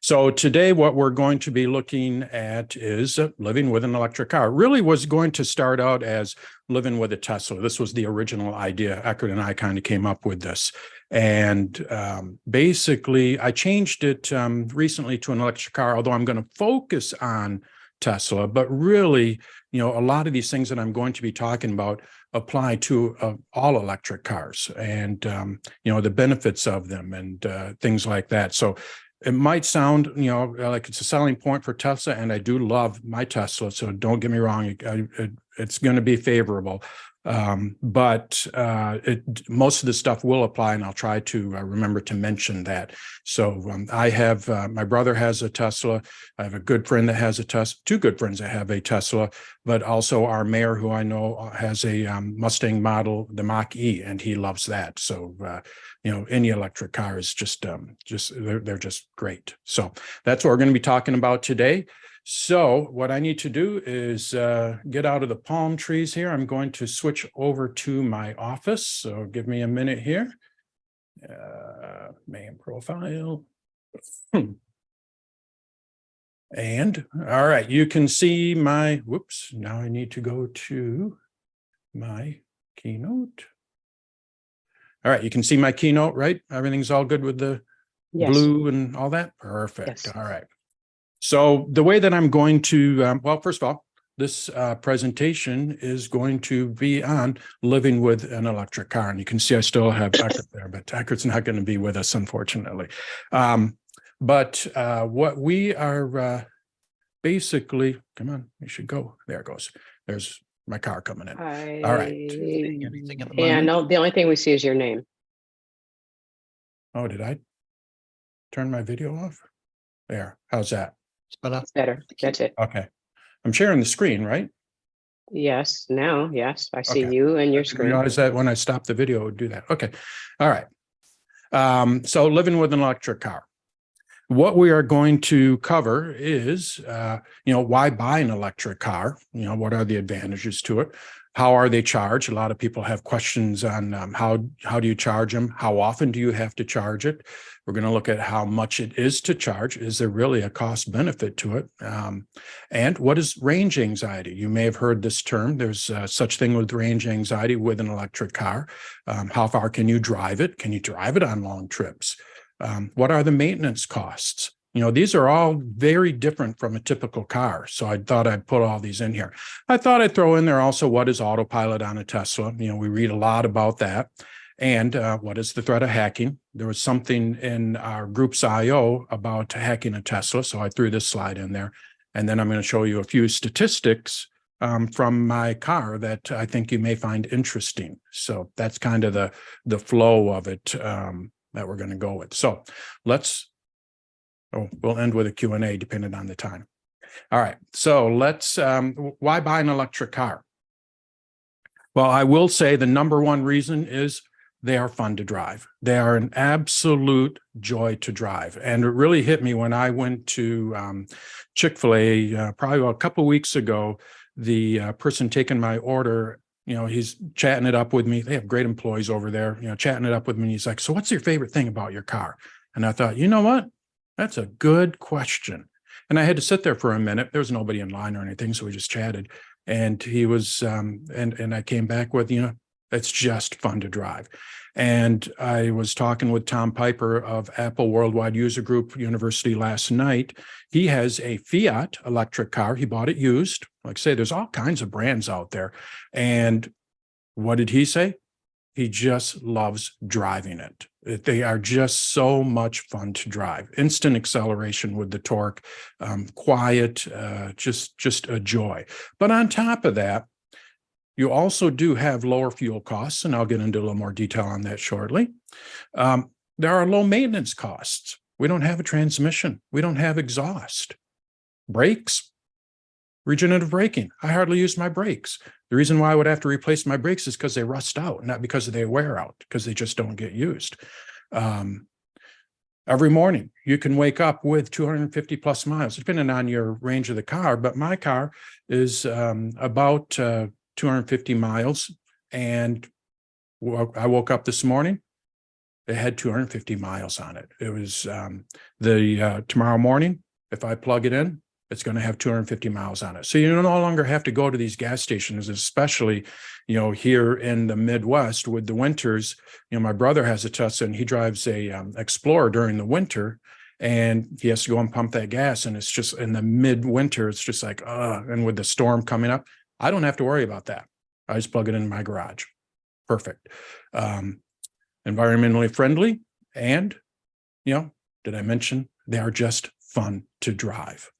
So today what we're going to be looking at is living with an electric car. It really was going to start out as living with a Tesla. This was the original idea. Eckert and I kind of came up with this. And basically, I changed it recently to an electric car, although I'm going to focus on Tesla. But really, you know, a lot of these things that I'm going to be talking about apply to all electric cars and, you know, the benefits of them and things like that. So it might sound, you know, like it's a selling point for Tesla, and I do love my Tesla, so don't get me wrong, it's going to be favorable. But most of the stuff will apply, and I'll try to remember to mention that. So I have, my brother has a Tesla. I have a good friend that has a Tesla, two good friends that have a Tesla, but also our mayor, who I know has a Mustang model, the Mach-E, and he loves that. So, you know, any electric car is just they're just great. So that's what we're going to be talking about today. So what I need to do is get out of the palm trees here. I'm going to switch over to my office. So give me a minute here. Main profile. And all right, you can see my, whoops, now I need to go to my keynote. All right, you can see my keynote, right? Everything's all good with the blue and all that? Perfect. Yes. All right. So the way that I'm going to, well, first of all, this presentation is going to be on living with an electric car. And you can see I still have Eckert there, but Eckert's not going to be with us, unfortunately. But what we are basically, come on, you should go. There it goes. There's my car coming in. All right. Yeah, no, the only thing we see is your name. Oh, did I turn my video off? There. How's that? It's better. That's it. Okay. I'm sharing the screen, right? Yes. Now, yes. I see you and your screen. I realize that when I stop the video, it would do that. Okay. All right. So living with an electric car. What we are going to cover is, you know, why buy an electric car? You know, what are the advantages to it? How are they charged? A lot of people have questions on how do you charge them? How often do you have to charge it? We're going to look at how much it is to charge. Is there really a cost benefit to it? And what is range anxiety? You may have heard this term. There's such thing with range anxiety with an electric car. How far can you drive it? Can you drive it on long trips? What are the maintenance costs? You know, these are all very different from a typical car. So I thought I'd put all these in here. I thought I'd throw in there also what is autopilot on a Tesla. You know, we read a lot about that. And what is the threat of hacking? There was something in our group's IO about hacking a Tesla. So I threw this slide in there. And then I'm going to show you a few statistics from my car that I think you may find interesting. So that's kind of the flow of it that we're going to go with. So let's, we'll end with a Q&A depending on the time. All right. So let's, why buy an electric car? Well, I will say the number one reason is they are fun to drive. They are an absolute joy to drive. And it really hit me when I went to Chick-fil-A probably a couple of weeks ago. The person taking my order, you know, he's chatting it up with me. They have great employees over there, you know, chatting it up with me. And he's like, so what's your favorite thing about your car? And I thought, you know what? That's a good question. And I had to sit there for a minute. There was nobody in line or anything. So we just chatted. And he was, and I came back with, you know, it's just fun to drive. And I was talking with Tom Piper of Apple Worldwide User Group University last night. He has a Fiat electric car. He bought it used. Like I say, there's all kinds of brands out there. And what did he say? He just loves driving it. They are just so much fun to drive. Instant acceleration with the torque, quiet, just a joy. But on top of that, you also do have lower fuel costs, and I'll get into a little more detail on that shortly. There are low maintenance costs. We don't have a transmission. We don't have exhaust. Brakes, regenerative braking. I hardly use my brakes. The reason why I would have to replace my brakes is because they rust out, not because they wear out, because they just don't get used. Every morning, you can wake up with 250 plus miles, depending on your range of the car, but my car is about 250 miles. And I woke up this morning it had 250 miles on it. It was tomorrow morning, if I plug it in, it's going to have 250 miles on it. So you no longer have to go to these gas stations, especially, here in the Midwest with the winters. My brother has a Tesla and he drives a Explorer during the winter, and he has to go and pump that gas. And it's just in the midwinter, it's just like, and with the storm coming up, I don't have to worry about that. I just plug it in my garage. Perfect. Environmentally friendly. And, did I mention they are just fun to drive?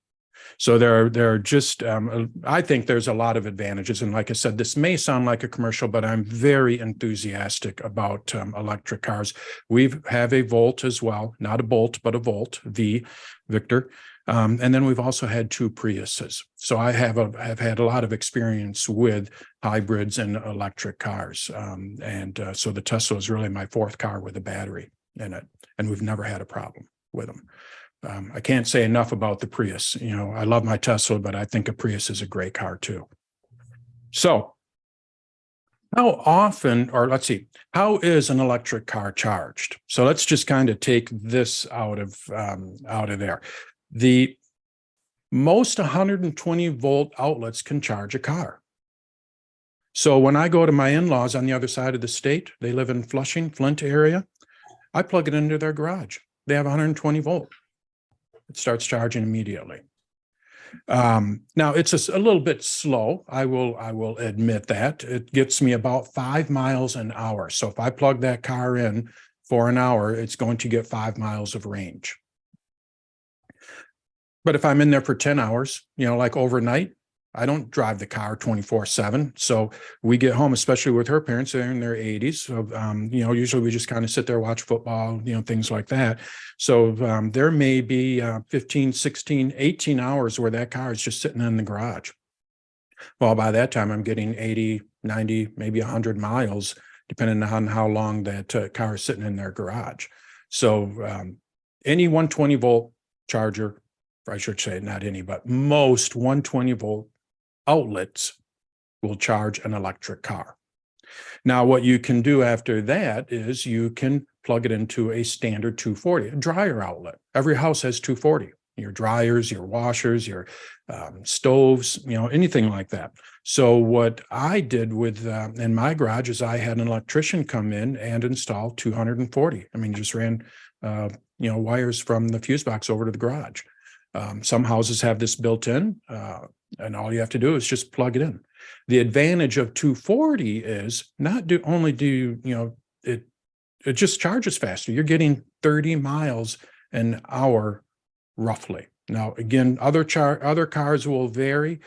So they're just, I think there's a lot of advantages. And like I said, this may sound like a commercial, but I'm very enthusiastic about electric cars. We have a Volt as well, not a Bolt, but a Volt, V, Victor. And then we've also had 2 Priuses. So I have had a lot of experience with hybrids and electric cars. So the Tesla is really my 4th car with a battery in it. And we've never had a problem with them. I can't say enough about the Prius. I love my Tesla, but I think a Prius is a great car too. So how often, or let's see, how is an electric car charged? So let's just kind of take this out of there. The most 120 volt outlets can charge a car. So when I go to my in-laws on the other side of the state, they live in Flushing, Flint area, I plug it into their garage. They have 120 volt. It starts charging immediately. Now it's a little bit slow. I will admit that. It gets me about 5 miles an hour. So if I plug that car in for an hour, it's going to get 5 miles of range. But if I'm in there for 10 hours, like overnight, I don't drive the car 24/7. So we get home, especially with her parents, they're in their 80s. So, usually we just kind of sit there, watch football, things like that. So there may be 15, 16, 18 hours where that car is just sitting in the garage. Well, by that time, I'm getting 80, 90, maybe 100 miles, depending on how long that car is sitting in their garage. So any 120 volt charger, or I should say not any, but most 120 volt outlets will charge an electric car. Now, what you can do after that is you can plug it into a standard 240, a dryer outlet. Every house has 240, your dryers, your washers, your stoves, anything like that. So what I did with in my garage is I had an electrician come in and install 240. I mean, just ran wires from the fuse box over to the garage. Some houses have this built in, and all you have to do is just plug it in. The advantage of 240 is it just charges faster. You're getting 30 miles an hour roughly. Now, again, other cars will vary,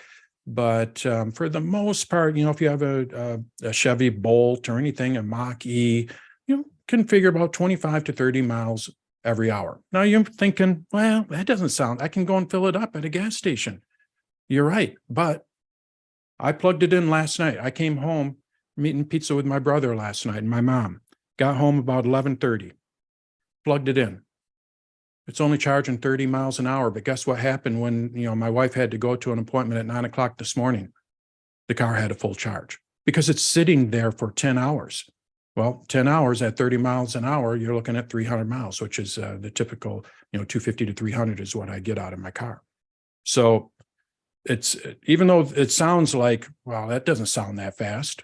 but for the most part, if you have a Chevy Bolt or anything, a Mach-E, can figure about 25 to 30 miles every hour. Now you're thinking, well, that doesn't sound, I can go and fill it up at a gas station. You're right. But I plugged it in last night. I came home eating pizza with my brother last night and my mom. Got home about 11:30, plugged it in. It's only charging 30 miles an hour. But guess what happened when, my wife had to go to an appointment at 9 o'clock this morning? The car had a full charge because it's sitting there for 10 hours. Well, 10 hours at 30 miles an hour, you're looking at 300 miles, which is the typical, 250 to 300 is what I get out of my car. So it's, even though it sounds like, well, that doesn't sound that fast,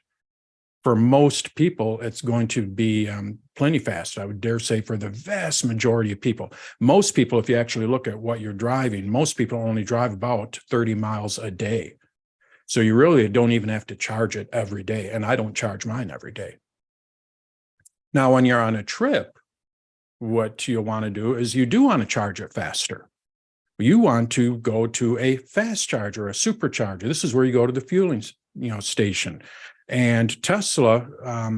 for most people, it's going to be plenty fast. I would dare say for the vast majority of people. Most people, if you actually look at what you're driving, most people only drive about 30 miles a day. So you really don't even have to charge it every day. And I don't charge mine every day. Now, when you're on a trip, what you want to do is you do want to charge it faster. You want to go to a fast charger, a supercharger. This is where you go to the fueling, station. And Tesla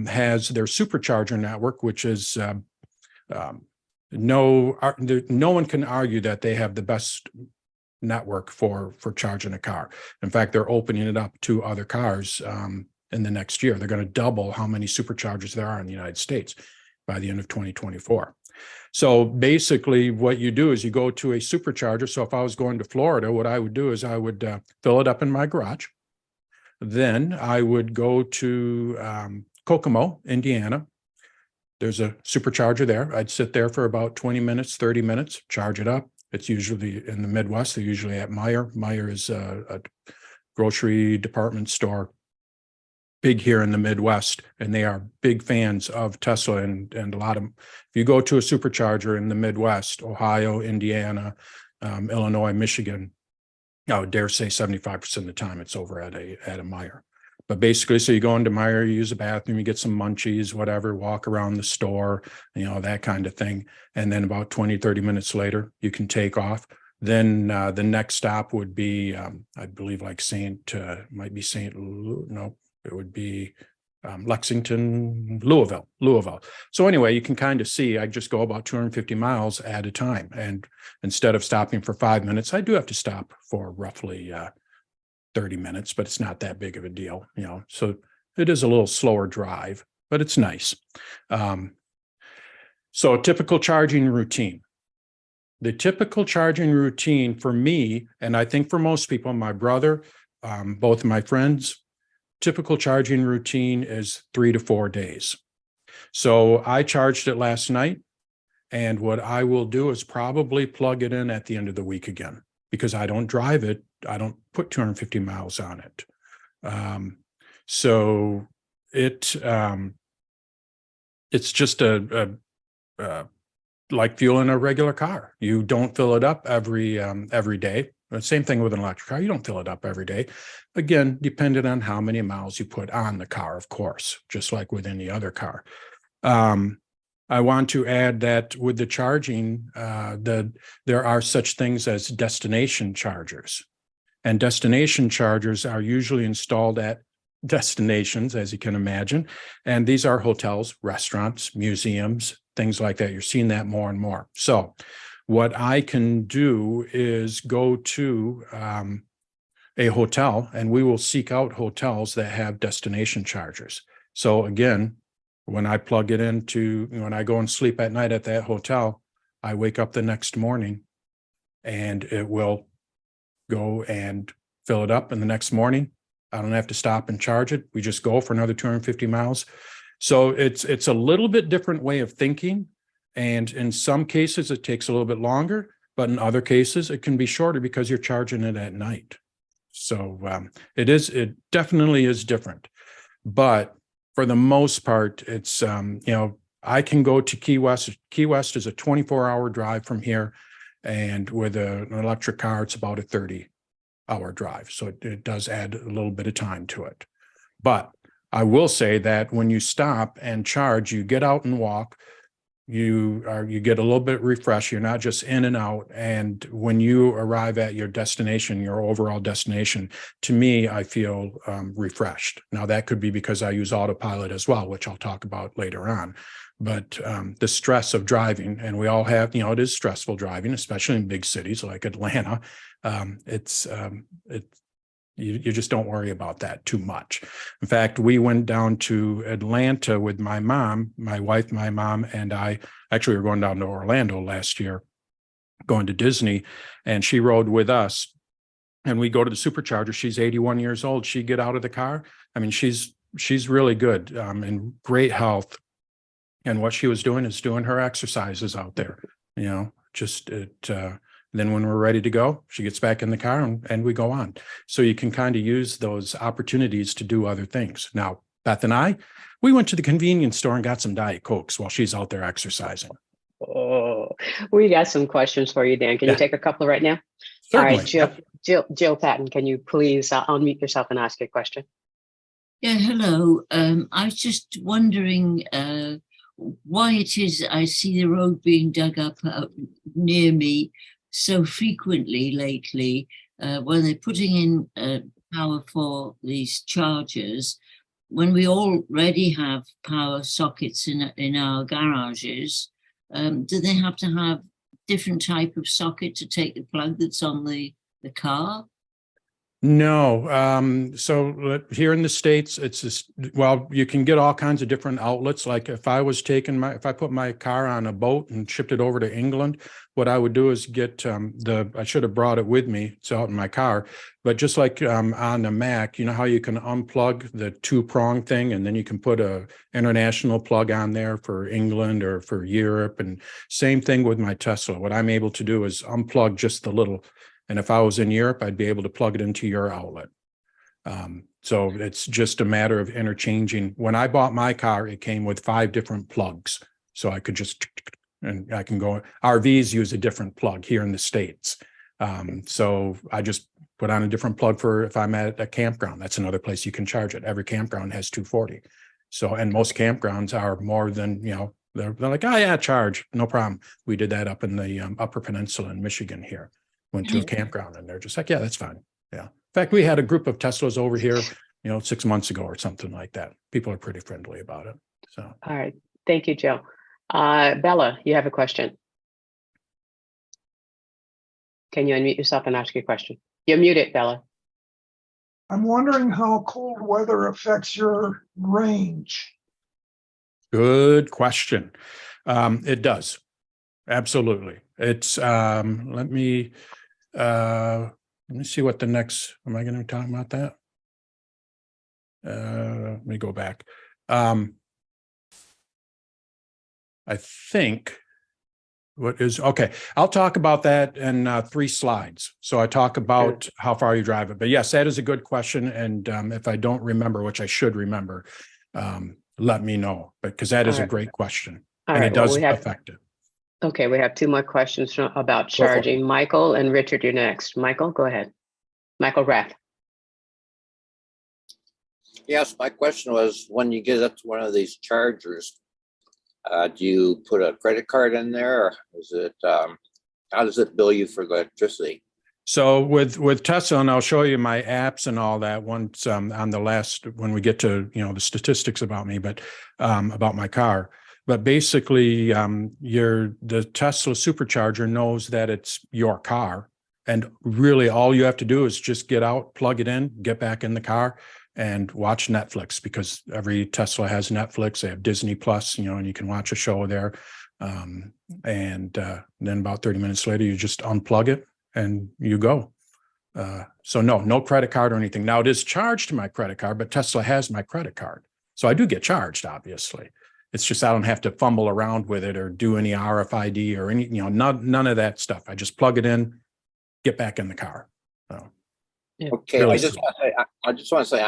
has their supercharger network, which is no one can argue that they have the best network for charging a car. In fact, they're opening it up to other cars in the next year. They're going to double how many superchargers there are in the United States by the end of 2024. So basically what you do is you go to a supercharger. So if I was going to Florida, what I would do is I would fill it up in my garage. Then I would go to Kokomo, Indiana, there's a supercharger there. I'd sit there for about 20 minutes, 30 minutes, charge it up. It's usually in the Midwest. They're usually at Meijer. Meijer is a grocery department store, big here in the Midwest, and they are big fans of Tesla. And a lot of, if you go to a supercharger in the Midwest, Ohio, Indiana, Illinois, Michigan, I would dare say 75% of the time it's over at a Meijer. But basically, so you go into Meijer, you use a bathroom, you get some munchies, whatever, walk around the store, that kind of thing. And then about 20, 30 minutes later, you can take off. Then the next stop would be, I believe, like might be it would be Lexington, Louisville. So anyway, you can kind of see, I just go about 250 miles at a time. And instead of stopping for 5 minutes, I do have to stop for roughly 30 minutes, but it's not that big of a deal, so it is a little slower drive, but it's nice. So a typical charging routine. The typical charging routine for me, and I think for most people, my brother, both of my friends, typical charging routine is 3 to 4 days. So I charged it last night, and what I will do is probably plug it in at the end of the week again, because I don't drive it. I don't put 250 miles on it. So it's just like fuel in a regular car. You don't fill it up every day. The same thing with an electric car. You don't fill it up every day. Again, depending on how many miles you put on the car, of course, just like with any other car. I want to add that with the charging, there are such things as destination chargers. And destination chargers are usually installed at destinations, as you can imagine. And these are hotels, restaurants, museums, things like that. You're seeing that more and more. So what I can do is go to a hotel, and we will seek out hotels that have destination chargers. So again, when I plug it when I go and sleep at night at that hotel, I wake up the next morning and it will go and fill it up. And the next morning, I don't have to stop and charge it. We just go for another 250 miles. So it's a little bit different way of thinking. And in some cases, it takes a little bit longer, but in other cases, it can be shorter because you're charging it at night. So it definitely is different. But for the most part, it's, I can go to Key West. Key West is a 24-hour drive from here. And with an electric car, it's about a 30-hour drive. So it does add a little bit of time to it. But I will say that when you stop and charge, you get out and walk, you get a little bit refreshed. You're not just in and out. And when you arrive at your destination, your overall destination, to me, I feel refreshed. Now, that could be because I use autopilot as well, which I'll talk about later on. But the stress of driving, and we all have, it is stressful driving, especially in big cities like Atlanta. You just don't worry about that too much. In fact, we went down to Atlanta with my mom, my wife, my mom, and I. Actually, we were going down to Orlando last year, going to Disney, and she rode with us. And we go to the supercharger. She's 81 years old. She get out of the car. I mean, she's really good, in great health. And what she was doing is doing her exercises out there, then when we're ready to go, she gets back in the car and we go on. So you can kind of use those opportunities to do other things. Now, Beth and we went to the convenience store and got some Diet Cokes while she's out there exercising. Oh, we got some questions for you, Dan. Can you take a couple right now? Certainly. All right, Jill Patton, can you please unmute yourself and ask your question? Yeah, hello. I was just wondering why it is I see the road being dug up near me so frequently lately when they're putting in power for these chargers, when we already have power sockets in our garages. Do they have to have different type of socket to take the plug that's on the car? No. Here in the States, it's just, well, you can get all kinds of different outlets. Like if I put my car on a boat and shipped it over to England, what I would do is get I should have brought it with me. It's out in my car, but just like on the Mac, you know how you can unplug the 2-prong thing and then you can put a international plug on there for England or for Europe. And same thing with my Tesla. What I'm able to do is unplug just the little. And if I was in Europe, I'd be able to plug it into your outlet. So it's just a matter of interchanging. When I bought my car, it came with 5 different plugs. So I could just, and I can go, RVs use a different plug here in the States. So I just put on a different plug for if I'm at a campground. That's another place you can charge it. Every campground has 240. So, and most campgrounds are more than, they're like, oh yeah, charge, no problem. We did that up in the Upper Peninsula in Michigan here. Went to a campground and they're just like, yeah, that's fine. Yeah. In fact, we had a group of Teslas over here, 6 months ago or something like that. People are pretty friendly about it. So. All right. Thank you, Joe. Bella, you have a question. Can you unmute yourself and ask your question? You're muted, Bella. I'm wondering how cold weather affects your range. Good question. It does. Absolutely. It's, let me see what the next, am I going to talk about that? Let me go back. I think okay. I'll talk about that in 3 slides. So I talk about how far you drive it, but yes, that is a good question. And if I don't remember, which I should remember, let me know, because that is a great question. And it does affect it. Okay, we have 2 more questions about charging. Michael and Richard, you're next. Michael, go ahead. Michael Rath. Yes, my question was, when you get up to one of these chargers, do you put a credit card in there, or is it how does it bill you for electricity? So with Tesla, and I'll show you my apps and all that once on the last, when we get to the statistics about me, but about my car. But basically, the Tesla supercharger knows that it's your car, and really all you have to do is just get out, plug it in, get back in the car, and watch Netflix, because every Tesla has Netflix. They have Disney Plus, and you can watch a show there. And then about 30 minutes later, you just unplug it and you go. So no credit card or anything. Now it is charged to my credit card, but Tesla has my credit card. So I do get charged, obviously. It's just I don't have to fumble around with it or do any RFID or any, none of that stuff. I just plug it in, get back in the car. So, okay, really I just want to say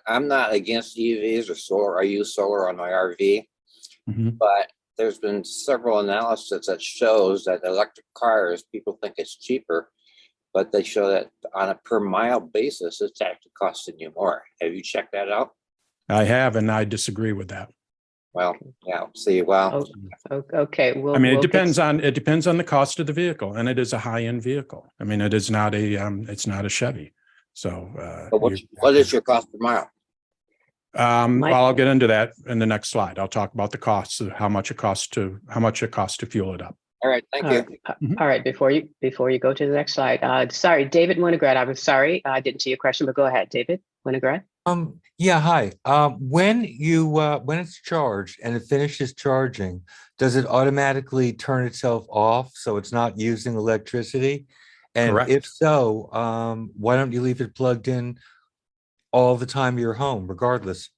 I'm not against EVs or solar. I use solar on my RV, but there's been several analyses that shows that electric cars, people think it's cheaper, but they show that on a per mile basis, it's actually costing you more. Have you checked that out? I have, and I disagree with that. Well, yeah. See, well, okay. It depends on the cost of the vehicle, and it is a high-end vehicle. I mean, it is not it's not a Chevy. So, what is your cost per mile? Well, I'll get into that in the next slide. I'll talk about the costs of how much it costs to fuel it up. All right, thank you. All right, before you go to the next slide, sorry, David Winograd. I'm sorry, I didn't see your question, but go ahead, David Winograd. Yeah, hi. When it's charged and it finishes charging, does it automatically turn itself off so it's not using electricity? And Correct. If so, why don't you leave it plugged in all the time you're home, regardless?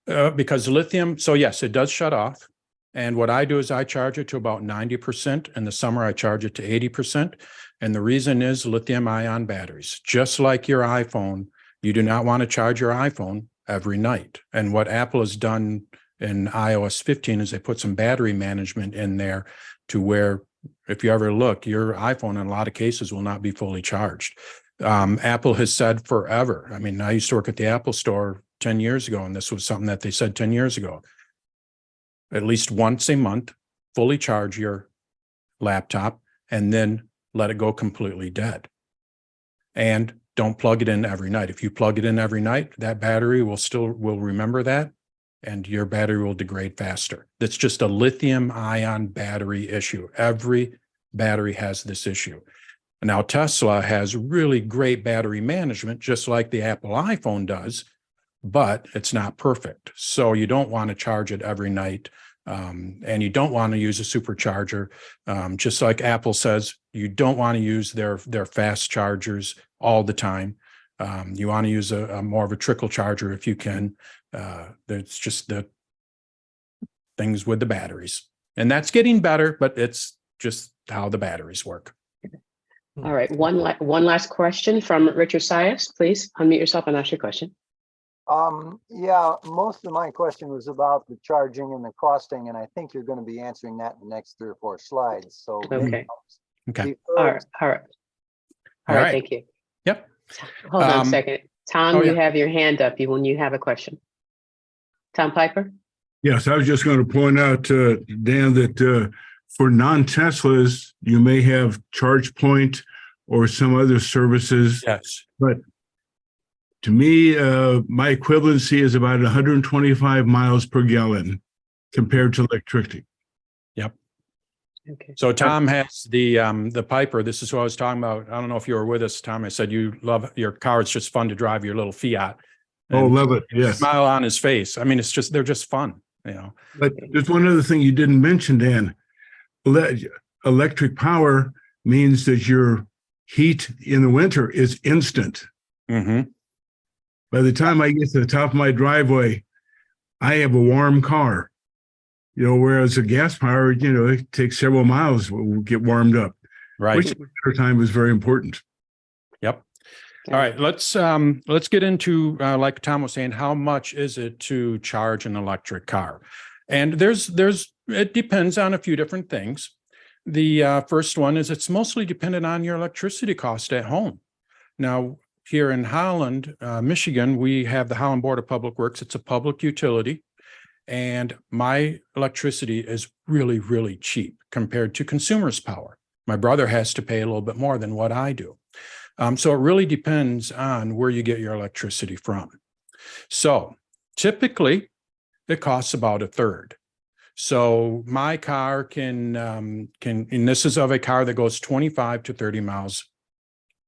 Because lithium, so yes, it does shut off. And what I do is I charge it to about 90%. In the summer, I charge it to 80%. And the reason is lithium ion batteries. Just like your iPhone, you do not want to charge your iPhone every night. And what Apple has done in iOS 15 is they put some battery management in there to where, if you ever look, your iPhone in a lot of cases will not be fully charged. Apple has said forever. I mean, I used to work at the Apple store 10 years ago, and this was something that they said 10 years ago. At least once a month, fully charge your laptop and then let it go completely dead. And don't plug it in every night. If you plug it in every night, that battery will remember that, and your battery will degrade faster. That's just a lithium ion battery issue. Every battery has this issue. Now, Tesla has really great battery management, just like the Apple iPhone does, but it's not perfect. So you don't want to charge it every night. And you don't want to use a supercharger. Just like Apple says, you don't want to use their fast chargers all the time. You want to use a more of a trickle charger if you can. There's just the things with the batteries. And that's getting better, but it's just how the batteries work. All right, one last question from Richard Sias. Please unmute yourself and ask your question. Yeah, most of my question was about the charging and the costing, and I think you're going to be answering that in the next 3 or 4 slides. So Okay. Okay. All right. Thank you. Yep. Hold on a second. Tom, oh, you yeah. have your hand up when you have a question. Tom Piper? Yes, I was just going to point out, Dan, that for non-Teslas, you may have ChargePoint or some other services. Yes. But to me, my equivalency is about 125 miles per gallon compared to electricity. Yep. Okay. So Tom has the Piper. This is what I was talking about. I don't know if you were with us, Tom. I said you love your car. It's just fun to drive your little Fiat. Oh, love it. Yes. Smile on his face. I mean, they're just fun, you know. But there's one other thing you didn't mention, Dan. Electric power means that your heat in the winter is instant. Mm-hmm. By the time I get to the top of my driveway, I have a warm car. You know, whereas a gas power, you know, it takes several miles to get warmed up. Right. Which at winter time is very important. Yep. All right, let's get into like Tom was saying, how much is it to charge an electric car? And it depends on a few different things. The first one is it's mostly dependent on your electricity cost at home. Now, here in Holland, Michigan, we have the Holland Board of Public Works. It's a public utility, and my electricity is really, really cheap compared to consumers' power. My brother has to pay a little bit more than what I do. So it really depends on where you get your electricity from. So typically, it costs about a third. So my car can, and this is of a car that goes 25 to 30 miles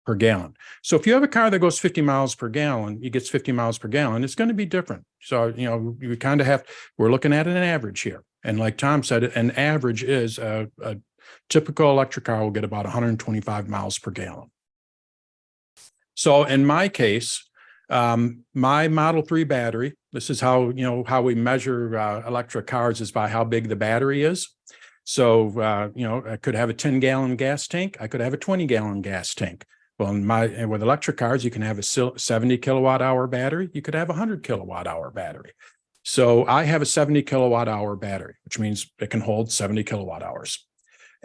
per gallon. So if you have a car that goes 50 miles per gallon, it gets 50 miles per gallon, it's going to be different. So, you know, we kind of we're looking at an average here. And like Tom said, an average is a typical electric car will get about 125 miles per gallon. So in my case, my Model 3 battery, this is how we measure electric cars is by how big the battery is. So, I could have a 10-gallon gas tank. I could have a 20-gallon gas tank. Well, with electric cars, you can have a 70 kilowatt hour battery. You could have a 100 kilowatt hour battery. So I have a 70 kilowatt hour battery, which means it can hold 70 kilowatt hours.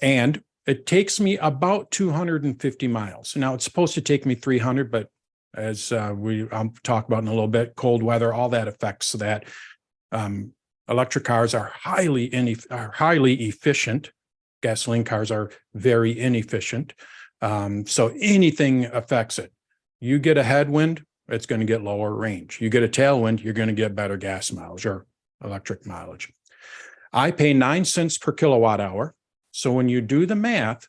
And it takes me about 250 miles. Now it's supposed to take me 300, but as I'll talk about in a little bit, cold weather, all that affects that. Electric cars are highly efficient. Gasoline cars are very inefficient. So anything affects it. You get a headwind, it's going to get lower range. You get a tailwind, you're going to get better gas mileage or electric mileage. I pay 9 cents per kilowatt hour. So when you do the math,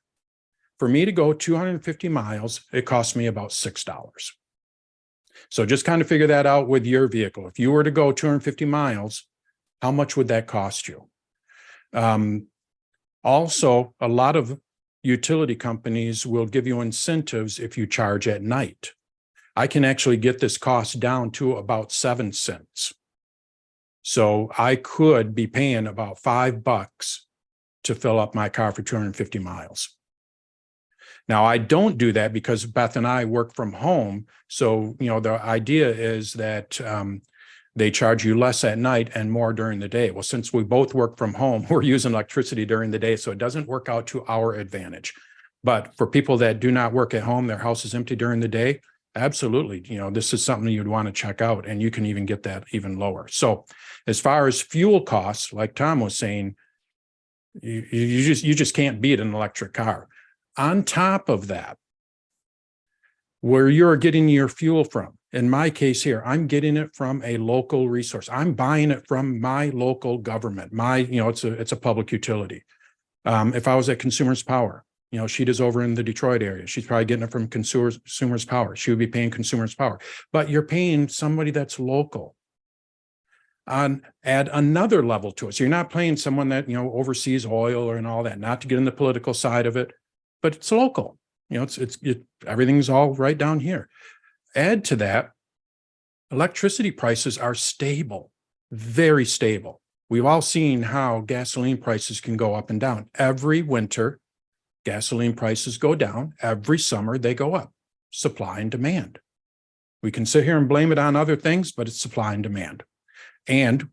for me to go 250 miles, it costs me about $6. So just kind of figure that out with your vehicle. If you were to go 250 miles, how much would that cost you? Also, a lot of utility companies will give you incentives if you charge at night. I can actually get this cost down to about 7 cents. So I could be paying about $5 to fill up my car for 250 miles. Now, I don't do that because Beth and I work from home. So, the idea is that they charge you less at night and more during the day. Well, since we both work from home, we're using electricity during the day, so it doesn't work out to our advantage. But for people that do not work at home, their house is empty during the day, absolutely. This is something you'd want to check out, and you can even get that even lower. So as far as fuel costs, like Tom was saying, you just can't beat an electric car. On top of that, where you're getting your fuel from, in my case here, I'm getting it from a local resource. I'm buying it from my local government. It's a public utility. If I was at Consumers Power, You know, she does over in the Detroit area. She's probably getting it from Consumers Power. She would be paying Consumers Power, but you're paying somebody that's local. Add another level to it. So you're not paying someone that, you know, oversees oil and all that, not to get in the political side of it, but it's local. You know, everything's all right down here. Add to that, electricity prices are stable, very stable. We've all seen how gasoline prices can go up and down. Every winter, gasoline prices go down. Every summer, they go up. Supply and demand. We can sit here and blame it on other things, but it's supply and demand. And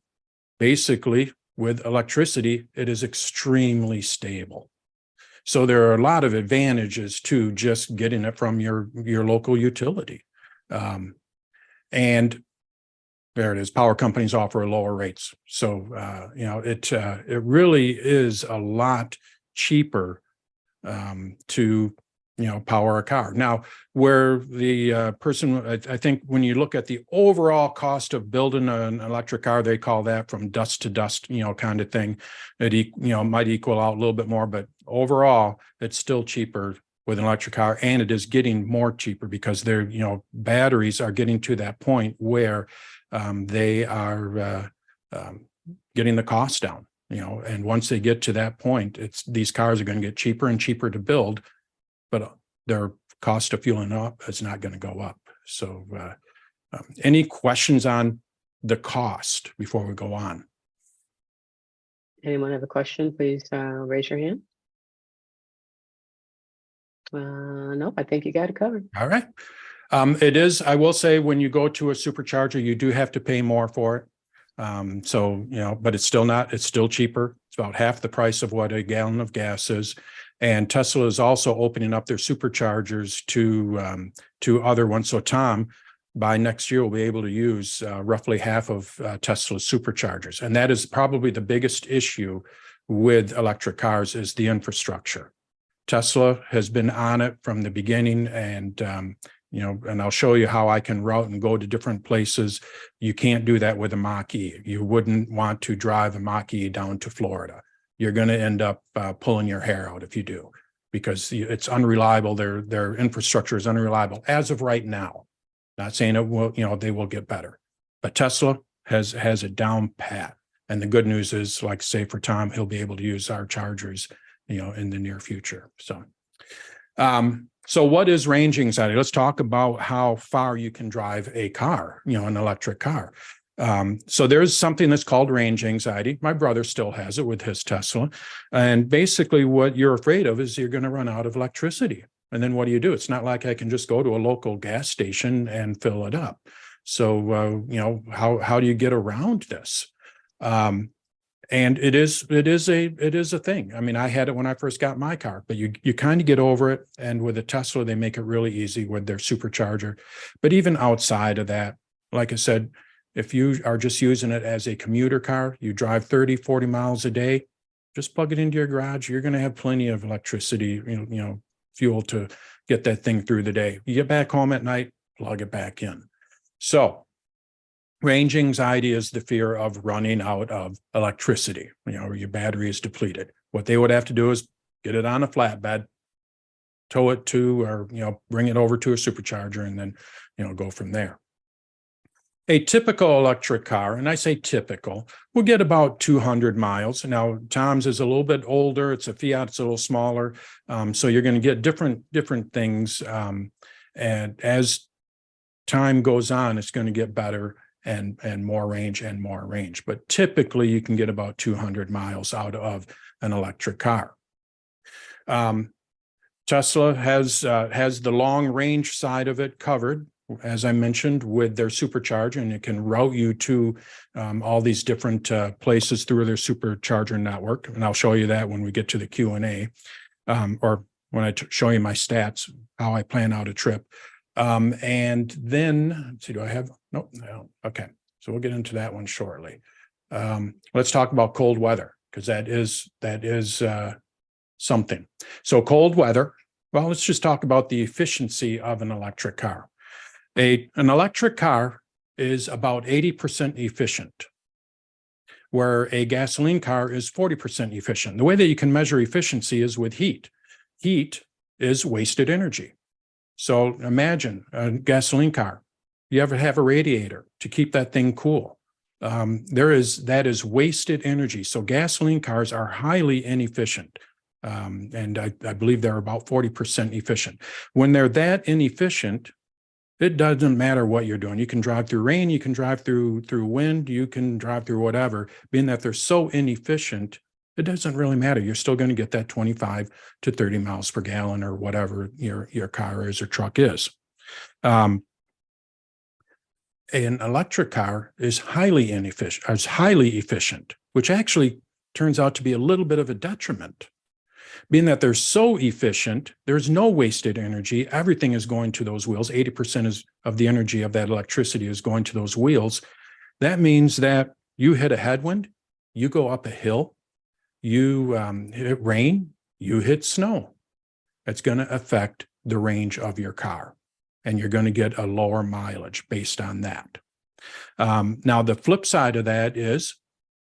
basically, with electricity, it is extremely stable. So there are a lot of advantages to just getting it from your local utility. And there it is. Power companies offer lower rates. So, you know, it really is a lot cheaper to, you know, power a car. Now, where the person, I think when you look at the overall cost of building an electric car, they call that from dust to dust, you know, kind of thing. It, you know, might equal out a little bit more, but overall, it's still cheaper with an electric car, and it is getting more cheaper because they're, you know, batteries are getting to that point where they are getting the cost down, you know, and once they get to that point, these cars are going to get cheaper and cheaper to build, but their cost of fueling up is not going to go up. So any questions on the cost before we go on? Anyone have a question, please raise your hand. No, I think you got it covered. All right. It is, I will say, when you go to a supercharger, you do have to pay more for it. So, you know, but it's still cheaper. It's about half the price of what a gallon of gas is. And Tesla is also opening up their superchargers to other ones. So Tom, by next year, will be able to use roughly half of Tesla's superchargers. And that is probably the biggest issue with electric cars is the infrastructure. Tesla has been on it from the beginning, and you know, and I'll show you how I can route and go to different places. You can't do that with a Mach-E. You wouldn't want to drive a Mach-E down to Florida. You're going to end up pulling your hair out if you do, because it's unreliable. Their infrastructure is unreliable as of right now. Not saying it will, you know, they will get better, but Tesla has it down pat. And the good news is, like say for Tom, he'll be able to use our chargers, you know, in the near future. So, so what is range anxiety? Let's talk about how far you can drive a car, you know, an electric car. So there's something that's called range anxiety. My brother still has it with his Tesla. And basically what you're afraid of is you're going to run out of electricity. And then what do? It's not like I can just go to a local gas station and fill it up. So, you know, how do you get around this? And it is a thing. I mean, I had it when I first got my car, but you kind of get over it. And with a Tesla, they make it really easy with their supercharger. But even outside of that, like I said, if you are just using it as a commuter car, you drive 30, 40 miles a day, just plug it into your garage. You're going to have plenty of electricity, you know, fuel to get that thing through the day. You get back home at night, plug it back in. So range anxiety is the fear of running out of electricity, you know, or your battery is depleted. What they would have to do is get it on a flatbed, tow it to, or, you know, bring it over to a supercharger and then, you know, go from there. A typical electric car, and I say typical, will get about 200 miles. Now, Tom's is a little bit older. It's a Fiat, it's a little smaller. So you're going to get different things. And as time goes on, it's going to get better and more range and more range. But typically, you can get about 200 miles out of an electric car. Tesla has the long range side of it covered, as I mentioned, with their supercharger, and it can route you to all these different places through their supercharger network. And I'll show you that when we get to the Q&A, or when I show you my stats, how I plan out a trip. And then, let's see, do I have, nope, no, okay. So we'll get into that one shortly. Let's talk about cold weather, because that is something. So cold weather, well, let's just talk about the efficiency of an electric car. An electric car is about 80% efficient, where a gasoline car is 40% efficient. The way that you can measure efficiency is with heat. heat is wasted energy. So imagine a gasoline car. You ever have a radiator to keep that thing cool? That is wasted energy. So gasoline cars are highly inefficient. And I believe they're about 40% efficient. When they're that inefficient, it doesn't matter what you're doing. You can drive through rain, you can drive through wind, you can drive through whatever. Being that they're so inefficient, it doesn't really matter. You're still going to get that 25 to 30 miles per gallon or whatever your car is or truck is. An electric car is highly efficient, which actually turns out to be a little bit of a detriment. Being that they're so efficient, there's no wasted energy. Everything is going to those wheels. 80% of the energy of that electricity is going to those wheels. That means that you hit a headwind, you go up a hill, you hit rain, you hit snow. It's going to affect the range of your car, and you're going to get a lower mileage based on that. Now, the flip side of that is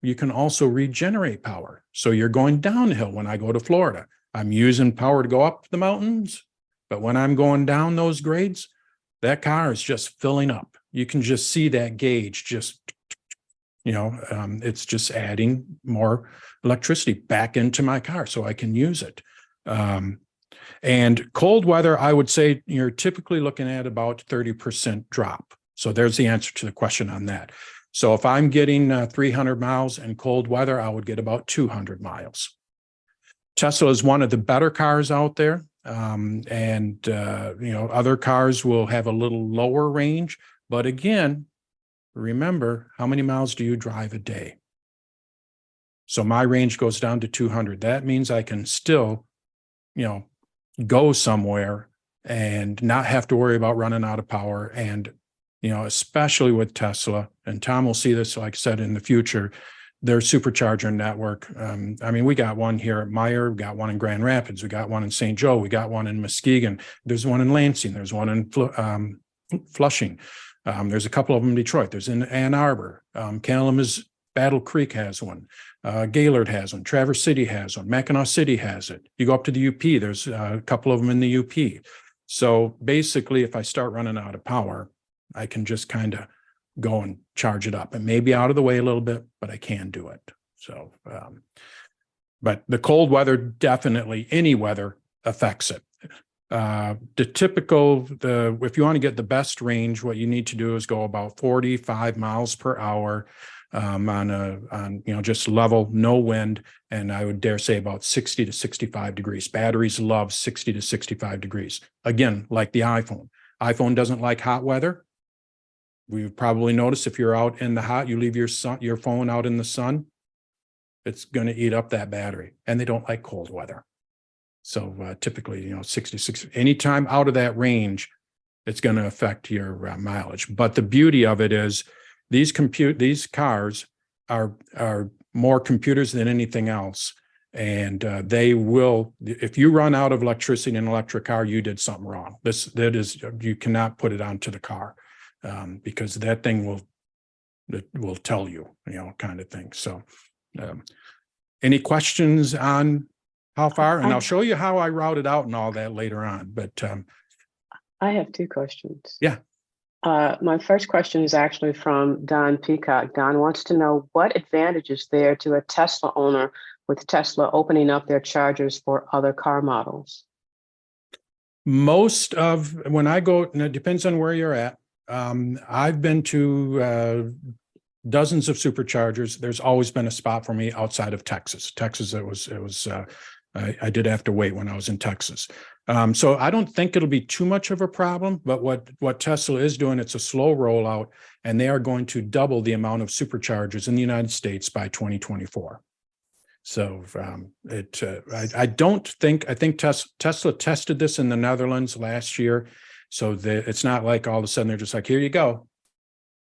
you can also regenerate power. So you're going downhill. When I go to Florida, I'm using power to go up the mountains, but when I'm going down those grades, that car is just filling up. You can just see that gauge just, it's just adding more electricity back into my car so I can use it. And cold weather, I would say you're typically looking at about 30% drop. So there's the answer to the question on that. So if I'm getting 300 miles in cold weather, I would get about 200 miles. Tesla is one of the better cars out there. Other cars will have a little lower range. But again, remember, how many miles do you drive a day? So my range goes down to 200. That means I can still, go somewhere and not have to worry about running out of power. And, especially with Tesla, and Tom will see this, like I said, in the future, their supercharger network. We got one here at Meyer, we got one in Grand Rapids, we got one in St. Joe, we got one in Muskegon, there's one in Lansing, there's one in Flushing. There's a couple of them in Detroit, there's in Ann Arbor. Battle Creek has one. Gaylord has one. Traverse City has one. Mackinac City has it. You go up to the UP, there's a couple of them in the UP. So basically, if I start running out of power, I can just kind of go and charge it up. It may be out of the way a little bit, but I can do it. So, but the cold weather, definitely any weather affects it. If you want to get the best range, what you need to do is go about 45 miles per hour on just level, no wind, and I would dare say about 60 to 65 degrees. Batteries love 60 to 65 degrees. Again, like the iPhone. iPhone doesn't like hot weather. We've probably noticed if you're out in the hot, you leave your phone out in the sun, it's going to eat up that battery. And they don't like cold weather. So typically, 66, anytime out of that range, it's going to affect your mileage. But the beauty of it is these cars are more computers than anything else. And they will, if you run out of electricity in an electric car, you did something wrong. You cannot put it onto the car because that thing will tell you, kind of thing. So any questions on how far? And I'll show you how I routed out and all that later on. But I have two questions. Yeah. My first question is actually from Don Peacock. Don wants to know what advantages there to a Tesla owner with Tesla opening up their chargers for other car models. Most of when I go, and it depends on where you're at. I've been to dozens of superchargers. There's always been a spot for me outside of Texas. I did have to wait when I was in Texas. So I don't think it'll be too much of a problem, but what Tesla is doing, it's a slow rollout, and they are going to double the amount of superchargers in the United States by 2024. So I think Tesla tested this in the Netherlands last year. So it's not like all of a sudden they're just like, here you go.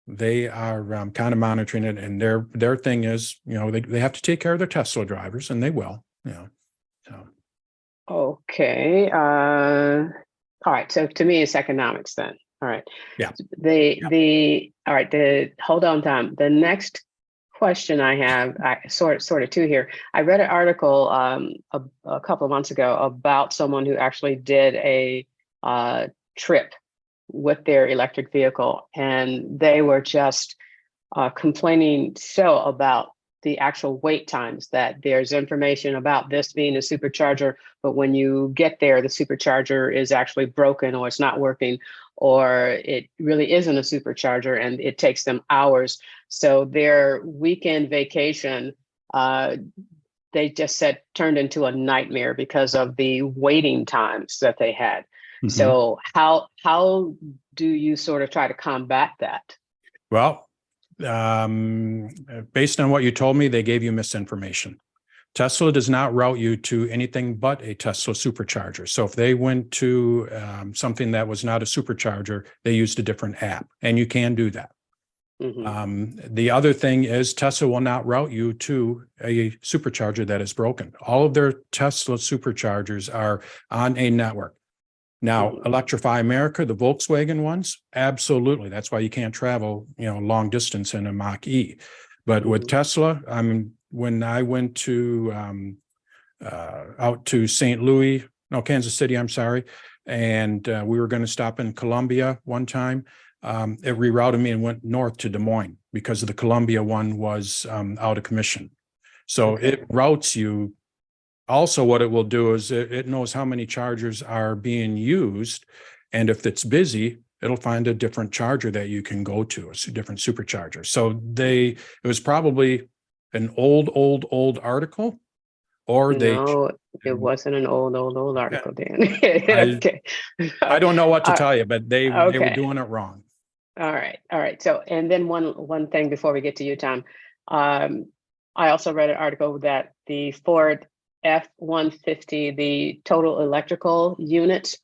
They are kind of monitoring it, and their thing is, they have to take care of their Tesla drivers, and they will, So. Okay. All right. So to me, it's economics then. All right. Yeah. Hold on, Tom. The next question I have, sort of two here. I read an article a couple of months ago about someone who actually did a trip with their electric vehicle, and they were just complaining so about the actual wait times, that there's information about this being a supercharger, but when you get there, the supercharger is actually broken, or it's not working, or it really isn't a supercharger, and it takes them hours. So their weekend vacation, they just said, turned into a nightmare because of the waiting times that they had. Mm-hmm. So how do you sort of try to combat that? Well, based on what you told me, they gave you misinformation. Tesla does not route you to anything but a Tesla supercharger. So if they went to something that was not a supercharger, they used a different app, and you can do that. Mm-hmm. The other thing is Tesla will not route you to a supercharger that is broken. All of their Tesla superchargers are on a network. Now, Electrify America, the Volkswagen ones, absolutely. That's why you can't travel, long distance in a Mach-E. But with Tesla, when I went to out to Kansas City, and we were going to stop in Columbia one time, it rerouted me and went north to Des Moines because the Columbia one was out of commission. So it routes you. Also, what it will do is it knows how many chargers are being used. And if it's busy, it'll find a different charger that you can go to, a different supercharger. So it was probably an old article, or No, it wasn't an old article, Dan. Okay. I don't know what to tell you, but they were doing it wrong. All right. So, and then one thing before we get to you, Tom, I also read an article that the Ford F-150, the total electrical units,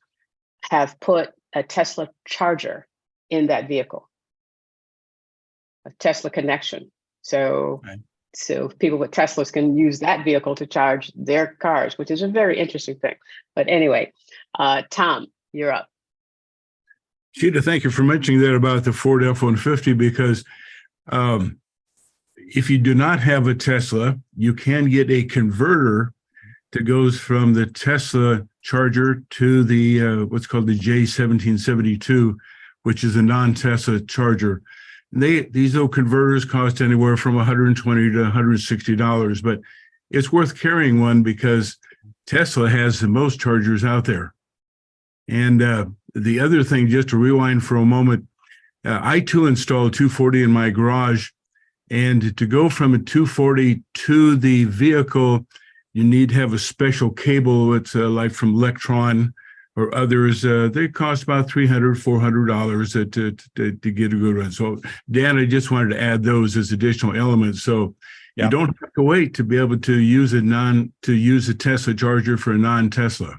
have put a Tesla charger in that vehicle, a Tesla connection. So people with Teslas can use that vehicle to charge their cars, which is a very interesting thing. But anyway, Tom, you're up. Sheeta, thank you for mentioning that about the Ford F-150, because if you do not have a Tesla, you can get a converter that goes from the Tesla charger to the what's called the J1772, which is a non-Tesla charger. These old converters cost anywhere from $120 to $160, but it's worth carrying one because Tesla has the most chargers out there. And the other thing, just to rewind for a moment, I too installed 240 in my garage, and to go from a 240 to the vehicle, you need to have a special cable. It's like from Electron or others. They cost about $300, $400 to get a good one. So, Dan, I just wanted to add those as additional elements. So you don't have to wait to be able to use a Tesla charger for a non-Tesla.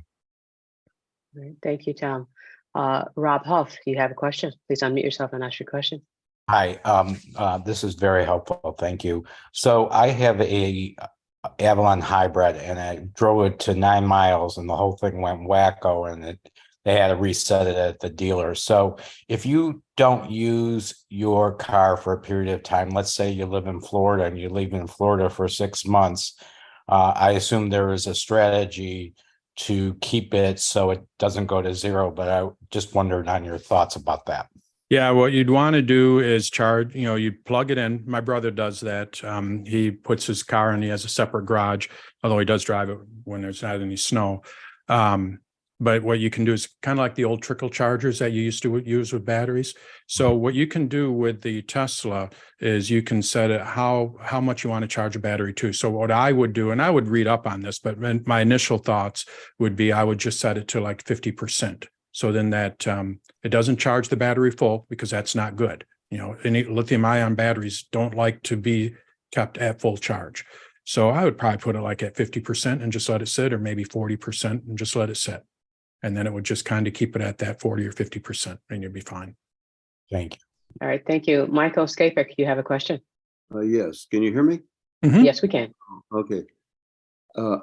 Thank you, Tom. Rob Huff, you have a question? Please unmute yourself and ask your question. Hi, this is very helpful. Thank you. So I have a Avalon hybrid, and I drove it to 9 miles, and the whole thing went wacko, and they had to reset it at the dealer. So if you don't use your car for a period of time, let's say you live in Florida and you leave in Florida for 6 months, I assume there is a strategy to keep it so it doesn't go to zero, but I just wondered on your thoughts about that. Yeah, what you'd want to do is charge, you plug it in. My brother does that. He puts his car in, he has a separate garage, although he does drive it when there's not any snow. But what you can do is kind of like the old trickle chargers that you used to use with batteries. So what you can do with the Tesla is you can set it how much you want to charge a battery to. So what I would do, and I would read up on this, but my initial thoughts would be I would just set it to like 50%. So then that it doesn't charge the battery full, because that's not good. Any lithium-ion batteries don't like to be kept at full charge. So I would probably put it like at 50% and just let it sit, or maybe 40% and just let it sit. And then it would just kind of keep it at that 40 or 50%, and you'd be fine. Thank you. All right, thank you. Michael Skapek, you have a question? Yes, can you hear me? Mm-hmm. Yes, we can. Okay.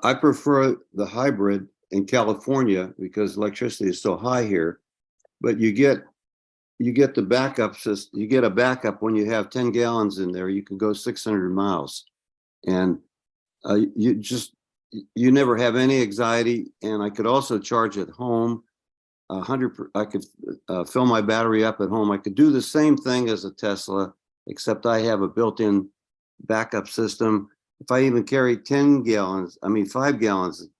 I prefer the hybrid in California because electricity is so high here, but you get you get the backup system. You get a backup when you have 10 gallons in there. You can go 600 miles, and you never have any anxiety. And I could also charge at home. 100. I could fill my battery up at home. I could do the same thing as a Tesla, except I have a built-in backup system. If I even carry 5 gallons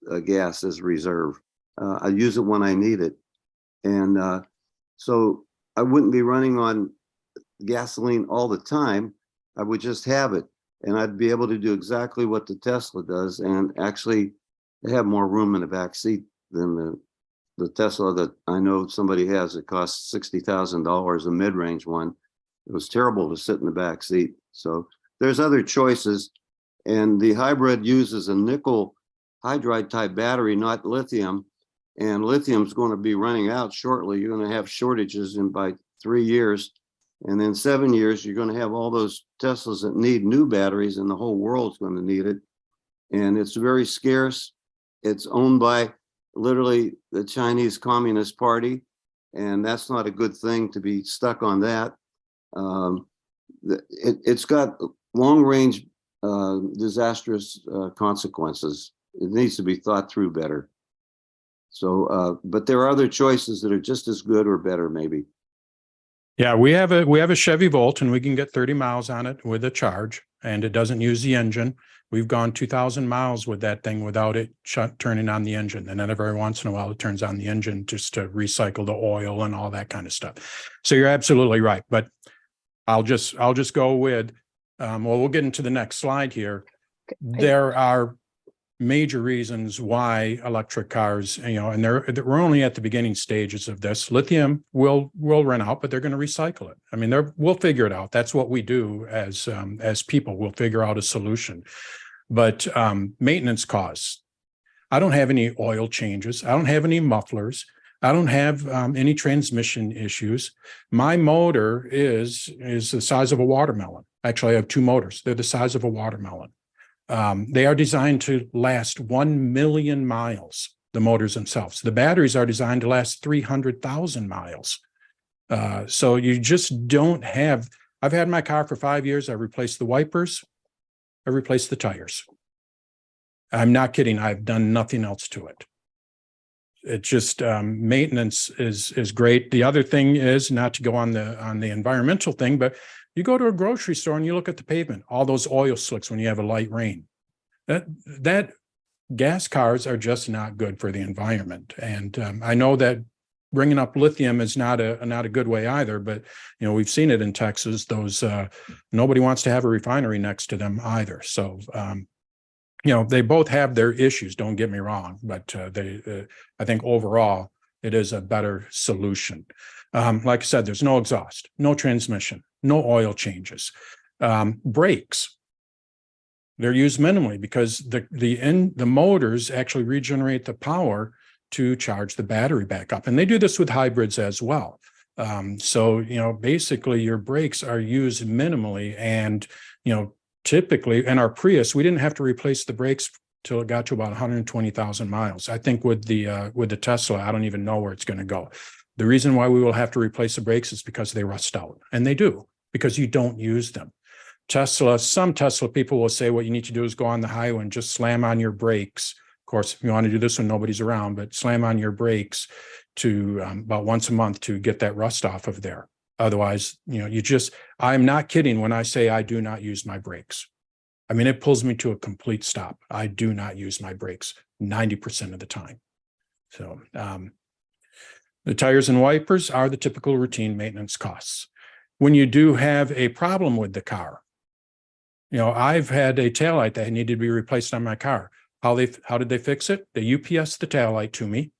of gas as reserve, I use it when I need it. And so I wouldn't be running on gasoline all the time. I would just have it, and I'd be able to do exactly what the Tesla does, and actually have more room in the back seat than the Tesla that I know somebody has. It costs $60,000, a mid-range one. It was terrible to sit in the back seat. So there's other choices, and the hybrid uses a nickel hydride type battery, not lithium. And lithium's going to be running out shortly. You're going to have shortages in by 3 years. And then 7 years, you're going to have all those Teslas that need new batteries, and the whole world's going to need it. And it's very scarce. It's owned by literally the Chinese Communist Party. And that's not a good thing to be stuck on that. It's got long range disastrous consequences. It needs to be thought through better. So, but there are other choices that are just as good or better, maybe. Yeah, we have a Chevy Volt, and we can get 30 miles on it with a charge, and it doesn't use the engine. We've gone 2,000 miles with that thing without it turning on the engine. And then every once in a while, it turns on the engine just to recycle the oil and all that kind of stuff. So you're absolutely right. But I'll just go with, well, we'll get into the next slide here. There are major reasons why electric cars, and we're only at the beginning stages of this. Lithium will run out, but they're going to recycle it. I mean, we'll figure it out. That's what we do as people. We'll figure out a solution. But maintenance costs. I don't have any oil changes. I don't have any mufflers. I don't have any transmission issues. My motor is the size of a watermelon. Actually, I have 2 motors. They're the size of a watermelon. They are designed to last 1 million miles, the motors themselves. The batteries are designed to last 300,000 miles. So you just don't have, I've had my car for 5 years. I replaced the wipers. I replaced the tires. I'm not kidding. I've done nothing else to it. It's just maintenance is great. The other thing is, not to go on the environmental thing, but you go to a grocery store and you look at the pavement, all those oil slicks when you have a light rain. That gas cars are just not good for the environment. And I know that bringing up lithium is not a good way either, but we've seen it in Texas. Those nobody wants to have a refinery next to them either. So they both have their issues. Don't get me wrong, but I think overall it is a better solution. Like I said, there's no exhaust, no transmission, no oil changes. Brakes, they're used minimally because the motors actually regenerate the power to charge the battery back up. And they do this with hybrids as well. So basically your brakes are used minimally. And, typically in our Prius, we didn't have to replace the brakes till it got to about 120,000 miles. I think with the Tesla, I don't even know where it's going to go. The reason why we will have to replace the brakes is because they rust out, and they do, because you don't use them. Some Tesla people will say what you need to do is go on the highway and just slam on your brakes. Of course, if you want to do this when nobody's around, but slam on your brakes to about once a month to get that rust off of there. Otherwise, I'm not kidding when I say I do not use my brakes. I mean, it pulls me to a complete stop. I do not use my brakes 90% of the time. So the tires and wipers are the typical routine maintenance costs. When you do have a problem with the car, I've had a taillight that needed to be replaced on my car. How did they fix it? They UPS the taillight to me,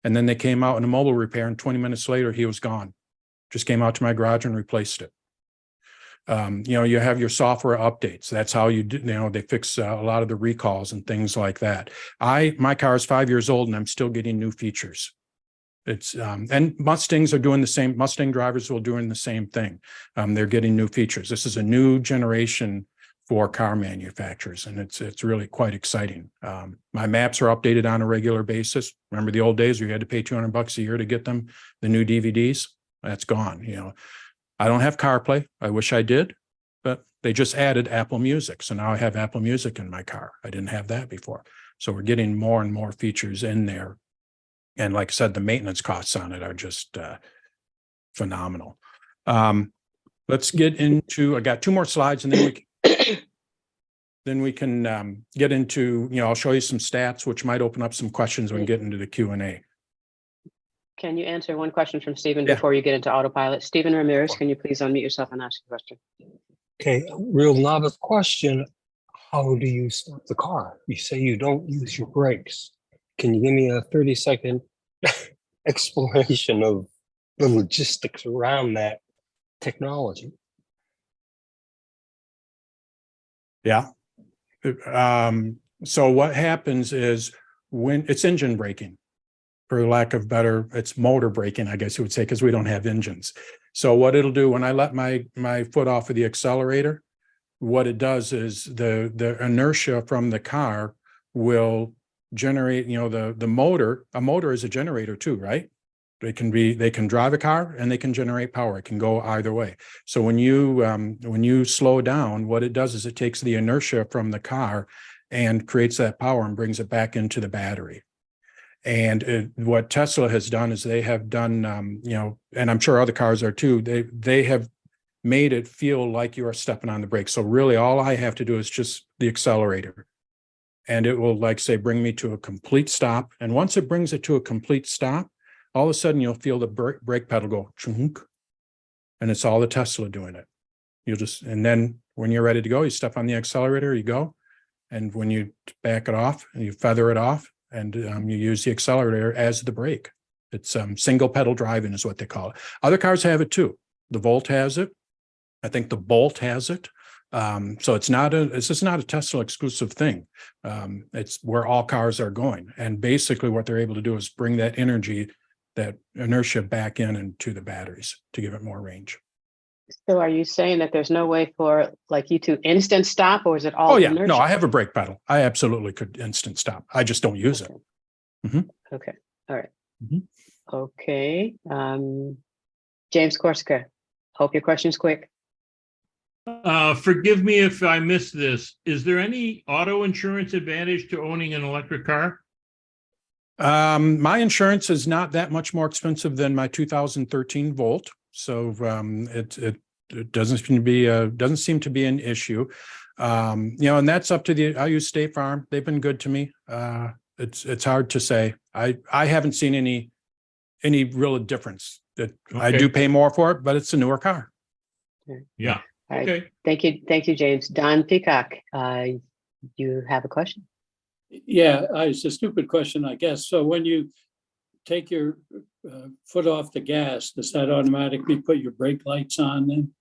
and then they came out in a mobile repair, and 20 minutes later, he was gone. Just came out to my garage and replaced it. You have your software updates. That's how you do, they fix a lot of the recalls and things like that. My car is 5 years old and I'm still getting new features. It's and Mustangs are doing the same. Mustang drivers will doing the same thing. They're getting new features. This is a new generation for car manufacturers, and it's really quite exciting. My maps are updated on a regular basis. Remember the old days where you had to pay $200 a year to get them, the new DVDs? That's gone. I don't have CarPlay. I wish I did, but they just added Apple Music. So now I have Apple Music in my car. I didn't have that before. So we're getting more and more features in there. And like I said, the maintenance costs on it are just phenomenal. Let's get into, I got 2 more slides and then we can get into, I'll show you some stats, which might open up some questions when we get into the Q&A. Can you answer one question from Stephen before you get into autopilot? Stephen Ramirez, can you please unmute yourself and ask a question? Okay, real novice question. How do you start the car? You say you don't use your brakes. Can you give me a 30-second explanation of the logistics around that technology? Yeah. So what happens is when it's engine braking, for lack of better, it's motor braking, I guess you would say, because we don't have engines. So what it'll do when I let my foot off of the accelerator, what it does is the inertia from the car will generate, the motor. A motor is a generator too, right? They can drive a car and they can generate power. It can go either way. So when you slow down, what it does is it takes the inertia from the car and creates that power and brings it back into the battery. And what Tesla has done is they have done, and I'm sure other cars are too, they have made it feel like you are stepping on the brake. So really all I have to do is just the accelerator. And it will, like say, bring me to a complete stop. And once it brings it to a complete stop, all of a sudden you'll feel the brake pedal go chunk, and it's all the Tesla doing it. And then when you're ready to go, you step on the accelerator, you go. And when you back it off and you feather it off, and you use the accelerator as the brake. It's single pedal driving is what they call it. Other cars have it too. The Volt has it. I think the Bolt has it. So it's just not a Tesla exclusive thing. It's where all cars are going. And basically what they're able to do is bring that inertia back into the batteries to give it more range. So are you saying that there's no way for you to instant stop, or is it all inertia? No, I have a brake pedal. I absolutely could instant stop. I just don't use it. Mm-hmm. Okay. All right. Mm-hmm. Okay. James Corsica, hope your question's quick. Forgive me if I missed this. Is there any auto insurance advantage to owning an electric car? My insurance is not that much more expensive than my 2013 Volt. So it doesn't seem to be an issue. And that's up to I use State Farm. They've been good to me. It's hard to say. I haven't seen any real difference. That okay. I do pay more for it, but it's a newer car. Yeah. Right. Okay. Thank you, James. Don Peacock, you have a question? Yeah, it's a stupid question, I guess. So when you take your foot off the gas, does that automatically put your brake lights on then?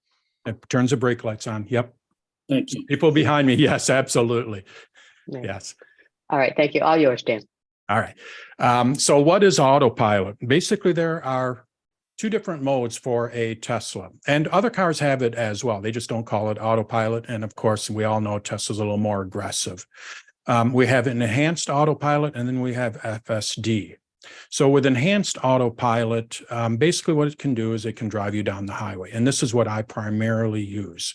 It turns the brake lights on. Yep. Thank you. People behind me. Yes, absolutely. Yeah. Yes. All right. Thank you. All yours, Dan. All right. So what is autopilot? Basically, there are 2 different modes for a Tesla, and other cars have it as well. They just don't call it autopilot. And of course, we all know Tesla's a little more aggressive. We have an enhanced autopilot, and then we have FSD. So with enhanced autopilot, basically what it can do is it can drive you down the highway. And this is what I primarily use.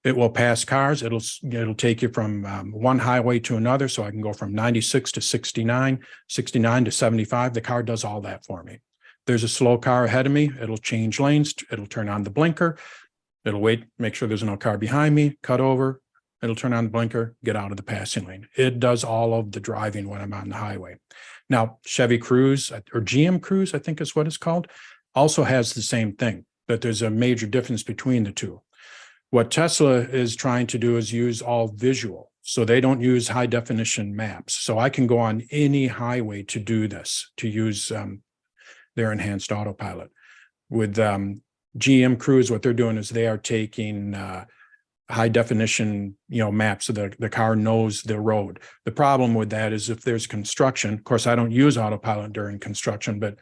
It will pass cars. It'll take you from one highway to another. So I can go from 96 to 69, 69 to 75. The car does all that for me. There's a slow car ahead of me. It'll change lanes. It'll turn on the blinker. It'll wait, make sure there's no car behind me, cut over. It'll turn on the blinker, get out of the passing lane. It does all of the driving when I'm on the highway. Now, Chevy Cruise or GM Cruise, I think is what it's called, also has the same thing, but there's a major difference between the two. What Tesla is trying to do is use all visual. So they don't use high definition maps. So I can go on any highway to do this, to use their enhanced autopilot. With GM Cruise, what they're doing is they are taking high definition, maps so the car knows the road. The problem with that is if there's construction, of course, I don't use autopilot during construction, but,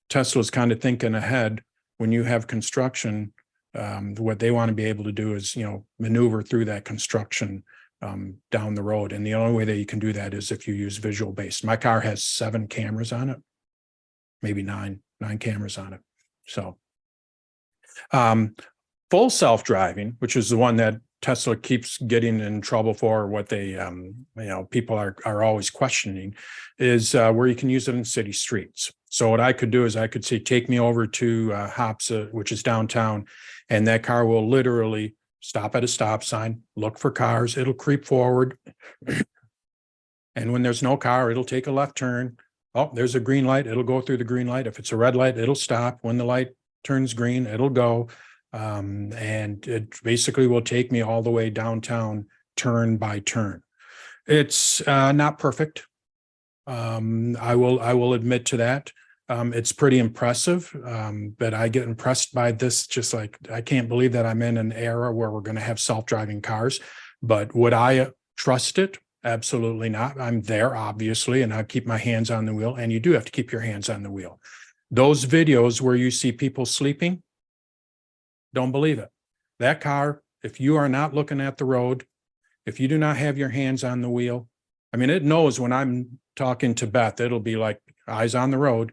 Tesla's kind of thinking ahead. When you have construction, what they want to be able to do is, maneuver through that construction down the road. And the only way that you can do that is if you use visual based. My car has 7 cameras on it, maybe nine cameras on it. So Full self-driving, which is the one that Tesla keeps getting in trouble for, what they, people are always questioning, is where you can use it in city streets. So what I could do is I could say, take me over to Hops, which is downtown, and that car will literally stop at a stop sign, look for cars, it'll creep forward. And when there's no car, it'll take a left turn. Oh, there's a green light, it'll go through the green light. If it's a red light, it'll stop. When the light turns green, it'll go. And it basically will take me all the way downtown, turn by turn. It's not perfect. I will admit to that. It's pretty impressive, but I get impressed by this. Just like, I can't believe that I'm in an era where we're going to have self-driving cars. But would I trust it? Absolutely not. I'm there, obviously, and I keep my hands on the wheel. And you do have to keep your hands on the wheel. Those videos where you see people sleeping, don't believe it. That car, if you are not looking at the road, if you do not have your hands on the wheel, I mean, it knows when I'm talking to Beth, it'll be like eyes on the road.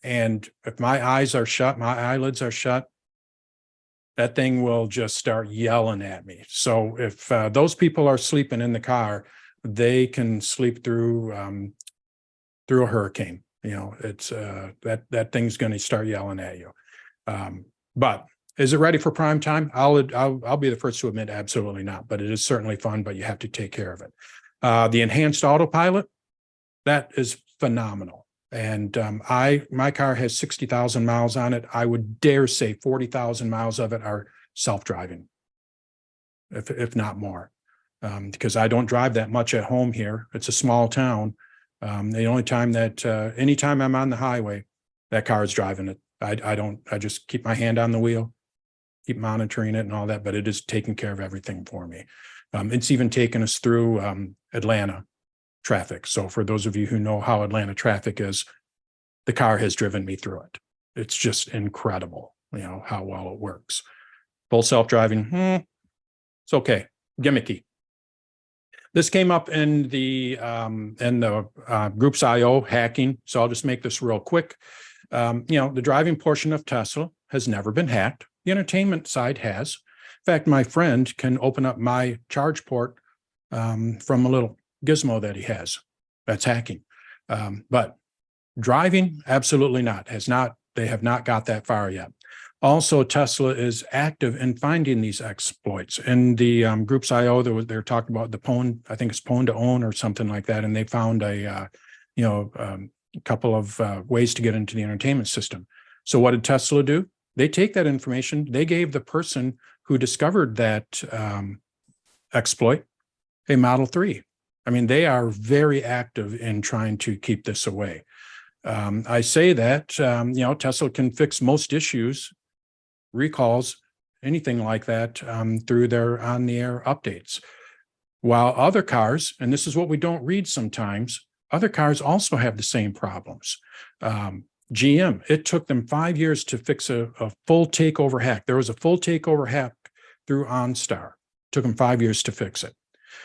And if my eyes are shut, my eyelids are shut, that thing will just start yelling at me. So if those people are sleeping in the car, they can sleep through a hurricane. It's that thing's going to start yelling at you. But is it ready for prime time? I'll be the first to admit absolutely not, but it is certainly fun, but you have to take care of it. The enhanced autopilot, that is phenomenal. And my car has 60,000 miles on it. I would dare say 40,000 miles of it are self-driving, if not more, because I don't drive that much at home here. It's a small town. The only time that anytime I'm on the highway, that car is driving it. I just keep my hand on the wheel, keep monitoring it and all that, but it is taking care of everything for me. It's even taken us through Atlanta traffic. So for those of you who know how Atlanta traffic is, the car has driven me through it. It's just incredible, how well it works. Full self-driving, it's okay, gimmicky. This came up in the Groups IO hacking, so I'll just make this real quick. The driving portion of Tesla has never been hacked. The entertainment side has. In fact, my friend can open up my charge port from a little gizmo that he has. That's hacking. But driving, absolutely not. They have not got that far yet. Also, Tesla is active in finding these exploits. In the Groups IO, they're talking about the Pwn, I think it's Pwn to own or something like that, and they found a couple of ways to get into the entertainment system. So what did Tesla do? They take that information. They gave the person who discovered that exploit a Model 3. I mean, they are very active in trying to keep this away. I say that, Tesla can fix most issues, recalls, anything like that through their on-the-air updates. While other cars, and this is what we don't read sometimes, other cars also have the same problems. GM, it took them 5 years to fix a full takeover hack. There was a full takeover hack through OnStar. It took them 5 years to fix it.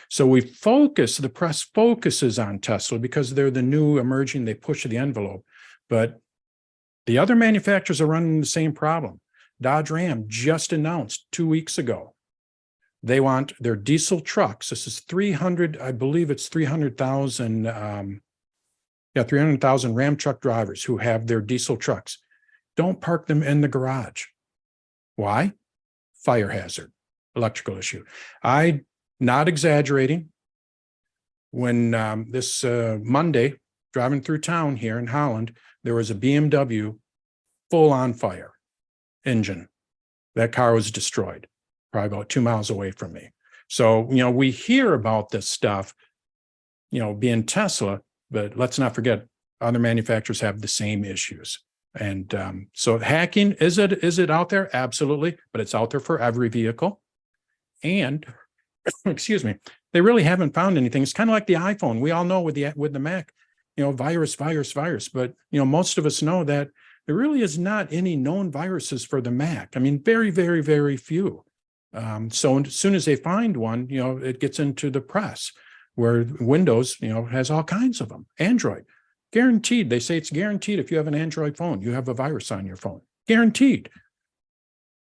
So the press focuses on Tesla because they're the new emerging, they push the envelope. But the other manufacturers are running the same problem. Dodge Ram just announced 2 weeks ago, they want their diesel trucks. This is 300, I believe it's 300,000, 300,000 Ram truck drivers who have their diesel trucks. Don't park them in the garage. Why? Fire hazard, electrical issue. I'm not exaggerating. When this Monday, driving through town here in Holland, there was a BMW full on fire engine. That car was destroyed, probably about 2 miles away from me. So, we hear about this stuff, being Tesla, but let's not forget other manufacturers have the same issues. And so hacking, is it out there? Absolutely, but it's out there for every vehicle. And excuse me, they really haven't found anything. It's kind of like the iPhone. We all know with the Mac, virus. But most of us know that there really is not any known viruses for the Mac. I mean, very, very, very few. So as soon as they find one, it gets into the press, where Windows, has all kinds of them. Android, guaranteed. They say it's guaranteed if you have an Android phone, you have a virus on your phone. Guaranteed.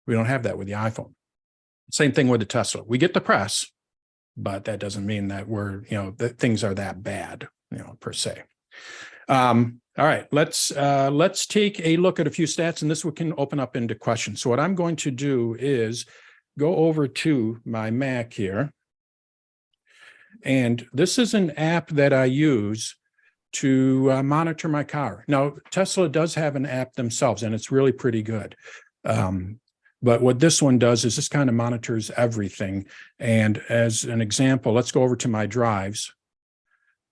We don't have that with the iPhone. Same thing with the Tesla. We get the press, but that doesn't mean that that things are that bad, per se. All right, let's take a look at a few stats, and this we can open up into questions. So what I'm going to do is go over to my Mac here. And this is an app that I use to monitor my car. Now, Tesla does have an app themselves, and it's really pretty good. But what this one does is this kind of monitors everything. And as an example, let's go over to my drives.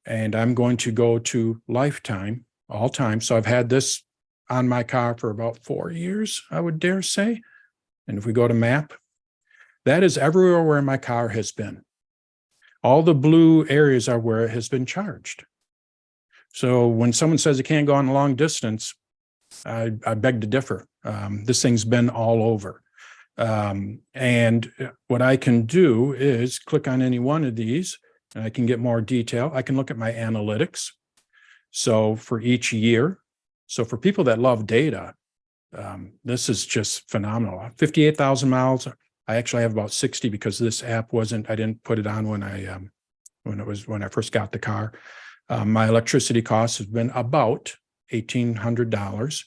And I'm going to go to lifetime, all time. So I've had this on my car for about 4 years, I would dare say. And if we go to map, that is everywhere where my car has been. All the blue areas are where it has been charged. So when someone says it can't go on a long distance, I beg to differ. This thing's been all over. And what I can do is click on any one of these, and I can get more detail. I can look at my analytics. So for each year, so for people that love data, this is just phenomenal. 58,000 miles. I actually have about 60 because this app I didn't put it on when I first got the car. My electricity costs have been about $1,800.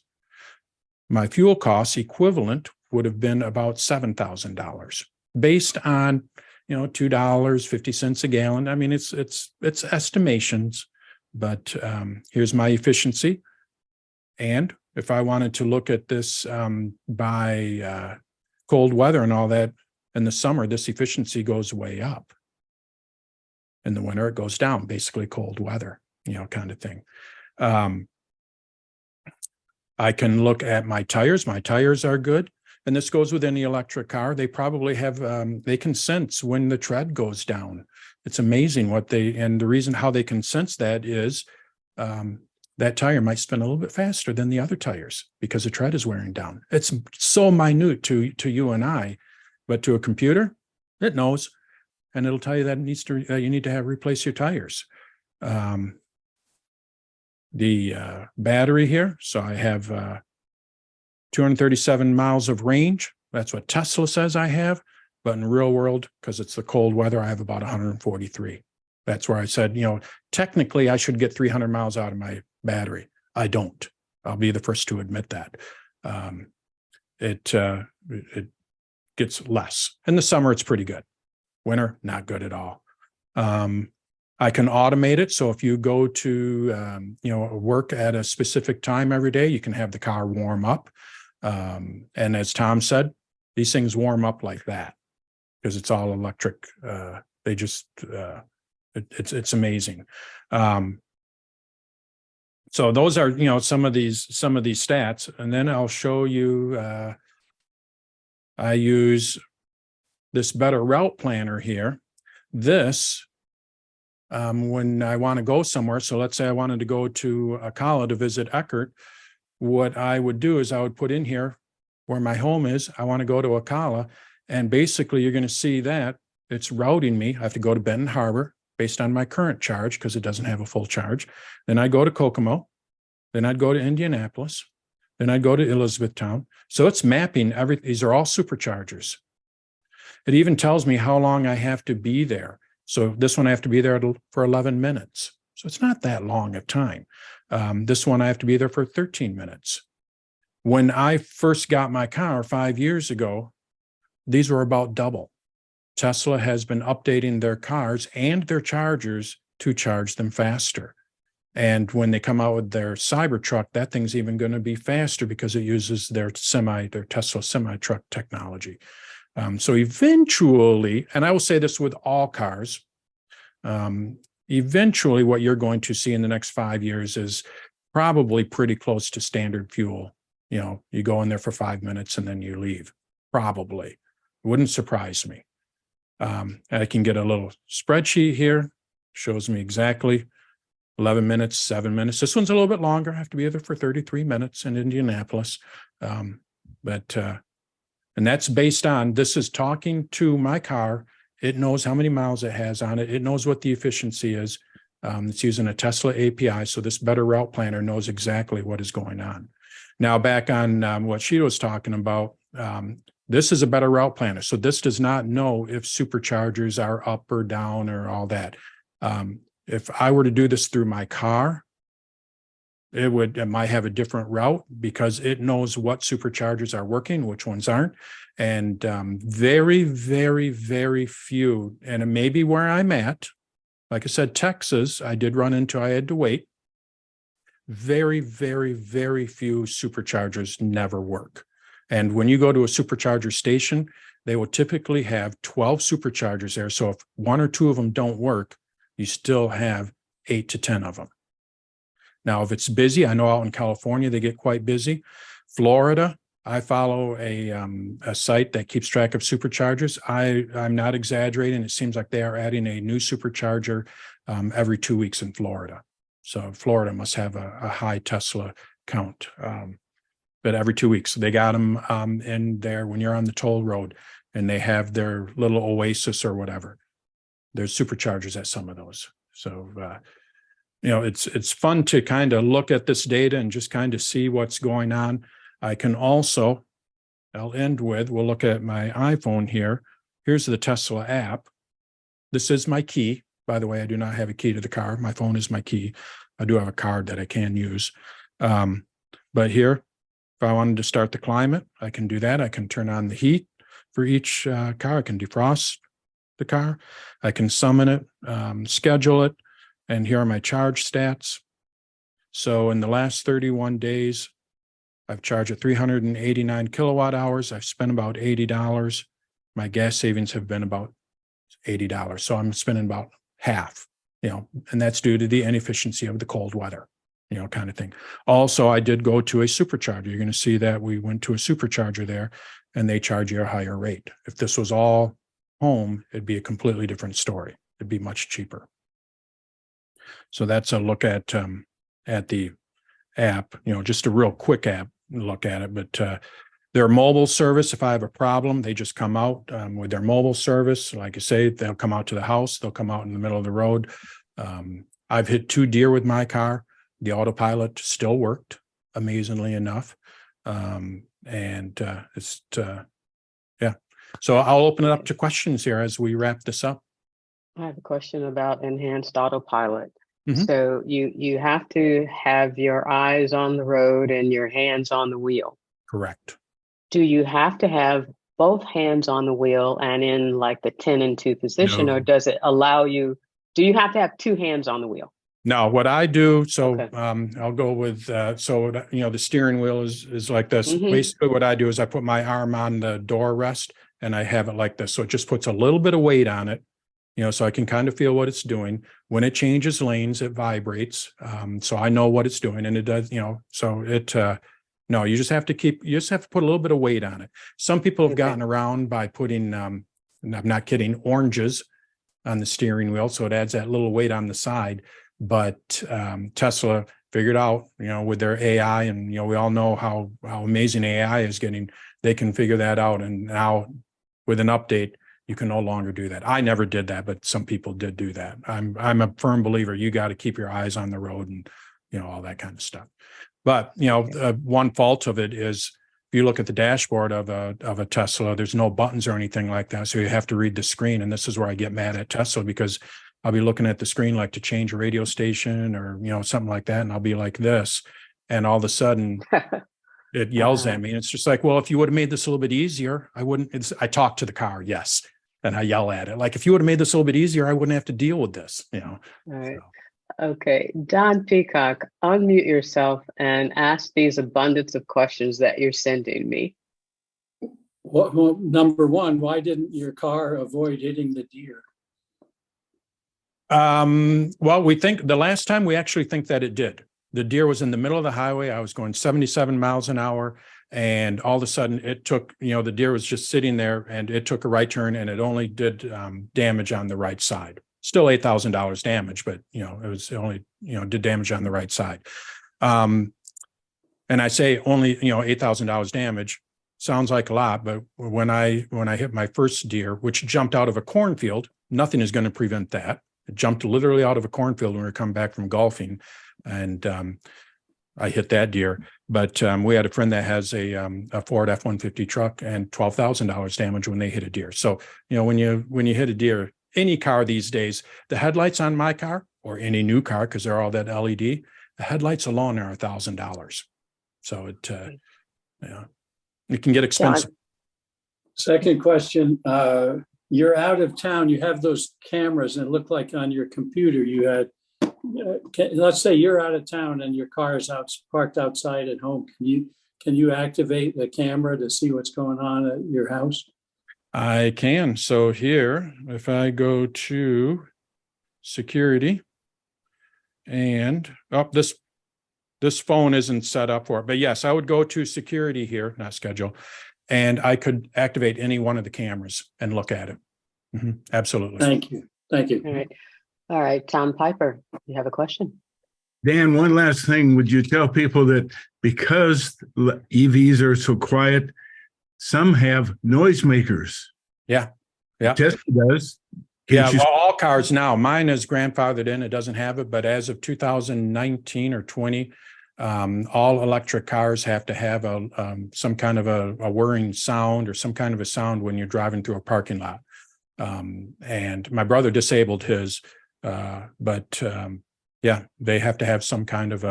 My fuel costs equivalent would have been about $7,000 based on, $2.50 a gallon. I mean, it's estimations, but here's my efficiency. And if I wanted to look at this by cold weather and all that, in the summer, this efficiency goes way up. In the winter, it goes down, basically cold weather, kind of thing. I can look at my tires. My tires are good. And this goes with any electric car. They probably have, they can sense when the tread goes down. It's amazing and the reason how they can sense that is that tire might spin a little bit faster than the other tires because the tread is wearing down. It's so minute to you and I, but to a computer, it knows, and it'll tell you that you need to replace your tires. The battery here, so I have 237 miles of range. That's what Tesla says I have, but in real world, because it's the cold weather, I have about 143. That's where I said, technically I should get 300 miles out of my battery. I don't. I'll be the first to admit that. It gets less. In the summer, it's pretty good. Winter, not good at all. I can automate it. So if you go to, work at a specific time every day, you can have the car warm up. And as Tom said, these things warm up like that because it's all electric. They just, it's amazing. So those are, some of these stats, and then I'll show you, I use this Better Route Planner here. This, when I want to go somewhere, so let's say I wanted to go to Ocala to visit Eckert, what I would do is I would put in here where my home is. I want to go to Ocala, and basically you're going to see that it's routing me. I have to go to Benton Harbor based on my current charge because it doesn't have a full charge. Then I'd go to Kokomo. Then I'd go to Indianapolis. Then I'd go to Elizabethtown. So it's mapping everything. These are all superchargers. It even tells me how long I have to be there. So this one I have to be there for 11 minutes. So it's not that long of time. This one I have to be there for 13 minutes. When I first got my car 5 years ago, these were about double. Tesla has been updating their cars and their chargers to charge them faster. And when they come out with their Cybertruck, that thing's even going to be faster because it uses their Tesla semi-truck technology. So eventually, and I will say this with all cars, eventually what you're going to see in the next 5 years is probably pretty close to standard fuel. You go in there for 5 minutes and then you leave. Probably. It wouldn't surprise me. I can get a little spreadsheet here, shows me exactly 11 minutes, 7 minutes. This one's a little bit longer. I have to be there for 33 minutes in Indianapolis. And that's based on, this is talking to my car. It knows how many miles it has on it. It knows what the efficiency is. It's using a Tesla API. So this Better Route Planner knows exactly what is going on. Now, back on what she was talking about, This is a better route planner. So this does not know if superchargers are up or down or all that. If I were to do this through my car, it might have a different route because it knows what superchargers are working, which ones aren't. And very, very, very few, and it may be where I'm at. Like I said, Texas, I had to wait. Very, very, very few superchargers never work. And when you go to a supercharger station, they will typically have 12 superchargers there. So if one or two of them don't work, you still have 8 to 10 of them. Now, if it's busy, I know out in California, they get quite busy. Florida, I follow a site that keeps track of superchargers. I'm not exaggerating. It seems like they are adding a new supercharger every 2 weeks in Florida. So Florida must have a high Tesla count. But every 2 weeks, they got them in there when you're on the toll road and they have their little oasis or whatever. There's superchargers at some of those. So, it's fun to kind of look at this data and just kind of see what's going on. I can also, we'll look at my iPhone here. Here's the Tesla app. This is my key. By the way, I do not have a key to the car. My phone is my key. I do have a card that I can use. But here, if I wanted to start the climate, I can do that. I can turn on the heat for each car. I can defrost the car. I can summon it, schedule it, and here are my charge stats. So in the last 31 days, I've charged at 389 kilowatt hours. I've spent about $80. My gas savings have been about $80. So I'm spending about half, and that's due to the inefficiency of the cold weather, kind of thing. Also, I did go to a supercharger. You're going to see that we went to a supercharger there and they charge you a higher rate. If this was all home, it'd be a completely different story. It'd be much cheaper. So that's a look at the app, just a real quick app look at it. But their mobile service, if I have a problem, they just come out with their mobile service. Like I say, they'll come out to the house. They'll come out in the middle of the road. I've hit 2 deer with my car. The autopilot still worked, amazingly enough. So I'll open it up to questions here as we wrap this up. I have a question about enhanced autopilot. So you have to have your eyes on the road and your hands on the wheel. Correct. Do you have to have both hands on the wheel and in like the 10 and 2 position, No. or does it allow you, do you have to have 2 hands on the wheel? No, what I do, so Okay. I'll go with, the steering wheel is like this. Mhm. Basically what I do is I put my arm on the door rest and I have it like this. So it just puts a little bit of weight on it, so I can kind of feel what it's doing. When it changes lanes, it vibrates. So I know what it's doing and it does, so it, no, you just have to put a little bit of weight on it. Some people have gotten around by putting, and I'm not kidding, oranges on the steering wheel. So it adds that little weight on the side. But Tesla figured out, with their AI, and we all know how amazing AI is getting. They can figure that out, and now with an update, you can no longer do that. I never did that, but some people did do that. I'm a firm believer. You got to keep your eyes on the road, and all that kind of stuff. But one fault of it is if you look at the dashboard of a Tesla, there's no buttons or anything like that, so you have to read the screen. And this is where I get mad at Tesla, because I'll be looking at the screen like to change a radio station or, something like that. And I'll be like this. And all of a sudden it yells at me. And it's just like, well, if you would have made this a little bit easier, I wouldn't. I talk to the car. Yes. And I yell at it. Like, if you would have made this a little bit easier, I wouldn't have to deal with this, All right. So. Okay. Don Peacock, unmute yourself and ask these abundance of questions that you're sending me. Well, number one, why didn't your car avoid hitting the deer? Well, we think the last time we actually think that it did. The deer was in the middle of the highway. I was going 77 miles an hour. And all of a sudden it took, the deer was just sitting there and it took a right turn and it only did damage on the right side. Still $8,000 damage, but, it was only, did damage on the right side. And I say only, $8,000 damage sounds like a lot, but when I hit my first deer, which jumped out of a cornfield, nothing is going to prevent that. It jumped literally out of a cornfield when we were coming back from golfing. And I hit that deer. But we had a friend that has a Ford F-150 truck and $12,000 damage when they hit a deer. So, when you hit a deer, any car these days, the headlights on my car or any new car, because they're all that LED, the headlights alone are $1,000. So it can get expensive. John. Second question, you're out of town, you have those cameras and it looked like on your computer you had, let's say you're out of town and your car is parked outside at home. Can you activate the camera to see what's going on at your house? I can. So here, if I go to security and this phone isn't set up for it, but yes, I would go to security here, not schedule, and I could activate any one of the cameras and look at it. Absolutely. Thank you. Thank you. All right. All right. Tom Piper, you have a question? Dan, one last thing. Would you tell people that because EVs are so quiet, some have noisemakers? Yeah. Tesla does. Well, all cars now. Mine is grandfathered in. It doesn't have it, but as of 2019 or 20, all electric cars have to have some kind of a whirring sound or some kind of a sound when you're driving through a parking lot. And my brother disabled his, but they have to have some kind of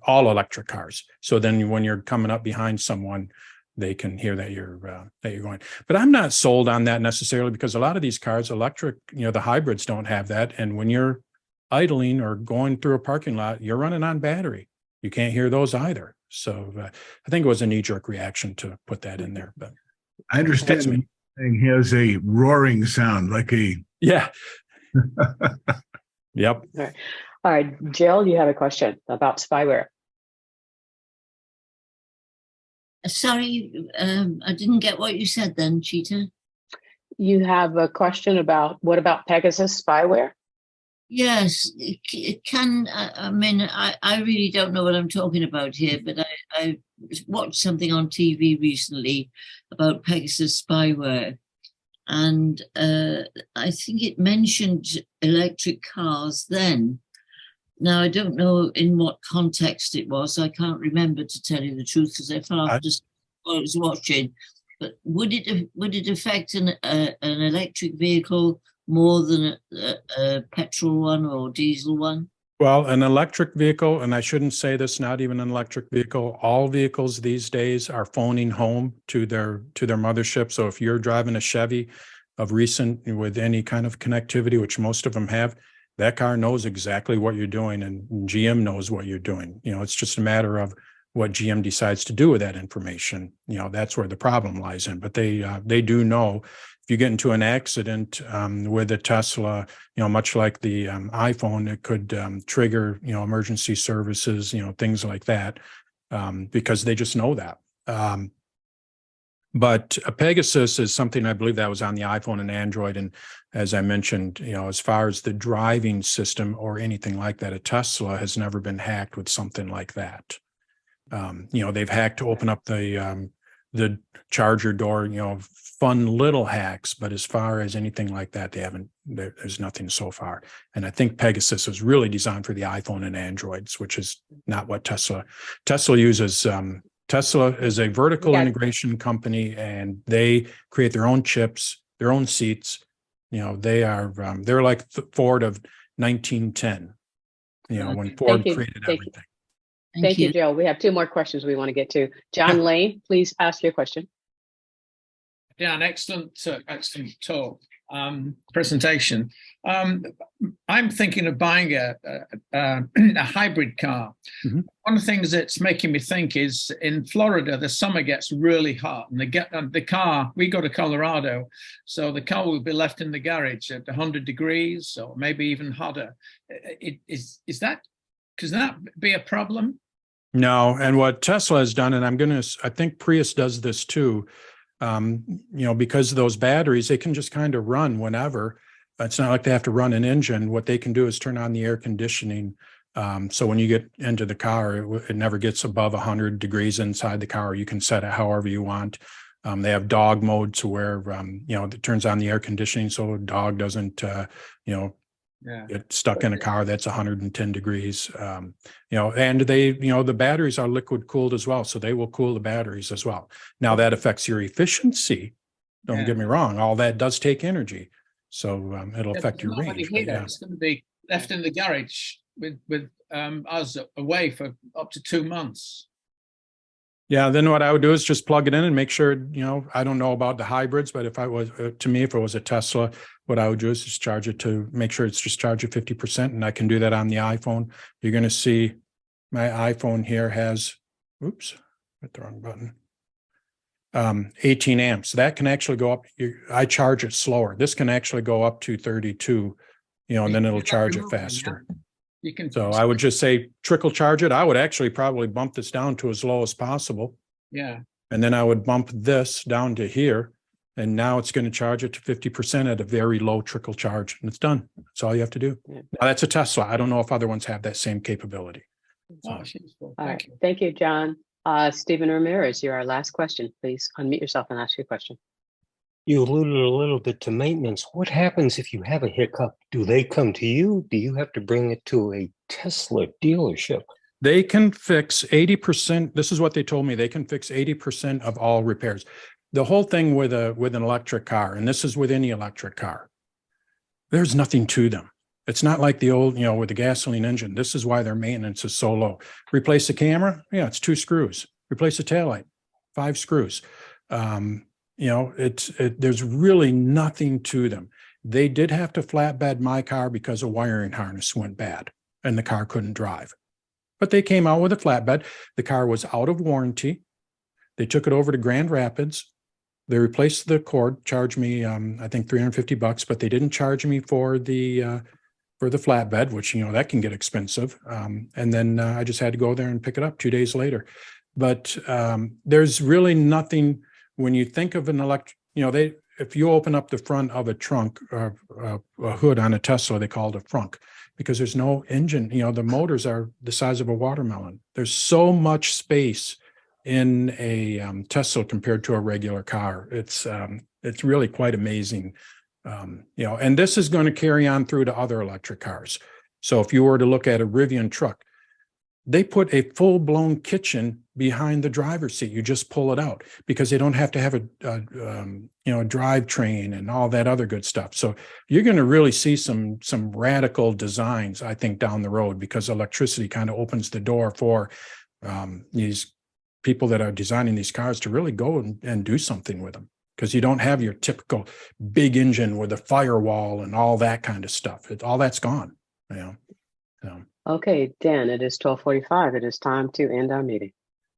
all electric cars. So then when you're coming up behind someone, they can hear that you're going. But I'm not sold on that necessarily, because a lot of these cars, electric, the hybrids don't have that. And when you're idling or going through a parking lot, you're running on battery. You can't hear those either. So I think it was a knee-jerk reaction to put that in there. But I understand the thing has a roaring sound, like a Yep. All right, Jill, you have a question about spyware. Sorry, I didn't get what you said then, Cheetah. You have a question about what about Pegasus spyware? Yes, it can. I mean, I really don't know what I'm talking about here, but I watched something on TV recently about Pegasus spyware. And I think it mentioned electric cars then. Now, I don't know in what context it was. I can't remember, to tell you the truth, because I fell off just while I was watching. But would it affect an electric vehicle more than a petrol one or diesel one? Well, an electric vehicle, and I shouldn't say this, not even an electric vehicle, all vehicles these days are phoning home to their mothership. So if you're driving a Chevy of recent with any kind of connectivity, which most of them have, that car knows exactly what you're doing, and GM knows what you're doing. It's just a matter of what GM decides to do with that information. That's where the problem lies in. But they do know if you get into an accident with a Tesla, much like the iPhone, it could trigger, emergency services, things like that, because they just know that. But a Pegasus is something, I believe that was on the iPhone and Android. And as I mentioned, as far as the driving system or anything like that, a Tesla has never been hacked with something like that. They've hacked to open up the charger door, fun little hacks, but as far as anything like that, there's nothing so far. And I think Pegasus was really designed for the iPhone and Androids, which is not what Tesla uses. Tesla is a vertical integration company, and they create their own chips, their own seats. They're like Ford of 1910, when Ford created everything. Thank you, Jill. We have two more questions we want to get to. John Lane, please ask your question. Dan, excellent talk, presentation. I'm thinking of buying a hybrid car. Mm-hmm. One of the things that's making me think is in Florida, the summer gets really hot, and the car, we go to Colorado, so the car will be left in the garage at 100 degrees or maybe even hotter. Could that be a problem? No, and what Tesla has done, and I think Prius does this too, because of those batteries, they can just kind of run whenever. It's not like they have to run an engine. What they can do is turn on the air conditioning. So when you get into the car, it never gets above 100 degrees inside the car. You can set it however you want. They have dog mode to where, it turns on the air conditioning so a dog doesn't, Yeah. get stuck in a car that's 110 degrees. And the batteries are liquid cooled as well. So they will cool the batteries as well. Now that affects your efficiency. Don't get me wrong. All that does take energy. So it'll affect your range. But yeah. It's going to be left in the garage with us away for up to 2 months. Yeah, then what I would do is just plug it in and make sure, I don't know about the hybrids, but if it was a Tesla, what I would do is just charge it to make sure it's just charged at 50%. And I can do that on the iPhone. You're going to see my iPhone here has, oops, hit the wrong button. 18 amps. That can actually go up. I charge it slower. This can actually go up to 32, and then it'll charge it faster. So I would just say trickle charge it. I would actually probably bump this down to as low as possible. Yeah. And then I would bump this down to here. And now it's going to charge it to 50% at a very low trickle charge. And it's done. That's all you have to do. Yeah. Now, that's a Tesla. I don't know if other ones have that same capability. All right. Thank you, John. Stephen Ramirez, you're our last question. Please unmute yourself and ask your question. You alluded a little bit to maintenance. What happens if you have a hiccup? Do they come to you? Do you have to bring it to a Tesla dealership? They can fix 80%. This is what they told me. They can fix 80% of all repairs. The whole thing with an electric car, and this is with any electric car, there's nothing to them. It's not like the old, with the gasoline engine. This is why their maintenance is so low. Replace the camera? Yeah, it's 2 screws. Replace the taillight? 5 screws. There's really nothing to them. They did have to flatbed my car because a wiring harness went bad and the car couldn't drive. But they came out with a flatbed. The car was out of warranty. They took it over to Grand Rapids. They replaced the cord, charged me, I think $350, but they didn't charge me for the flatbed, which, that can get expensive. And then I just had to go there and pick it up 2 days later. But there's really nothing. When you think of an if you open up the front of a trunk, a hood on a Tesla, they call it a frunk because there's no engine. The motors are the size of a watermelon. There's so much space in a Tesla compared to a regular car. It's really quite amazing. And this is going to carry on through to other electric cars. So if you were to look at a Rivian truck, they put a full-blown kitchen behind the driver's seat. You just pull it out because they don't have to have a drivetrain and all that other good stuff. So you're going to really see some radical designs, I think, down the road because electricity kind of opens the door for these people that are designing these cars to really go and do something with them because you don't have your typical big engine with a firewall and all that kind of stuff. All that's gone. Okay, Dan, it is 12:45. It is time to end our meeting.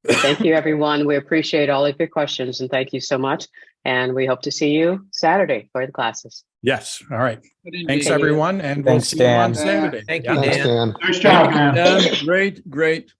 Thank you, everyone. We appreciate all of your questions and thank you so much. And we hope to see you Saturday for the classes. Yes. All right. Thanks, everyone. And we'll see you on Saturday. Thank you, Dan. Nice job, man. Great.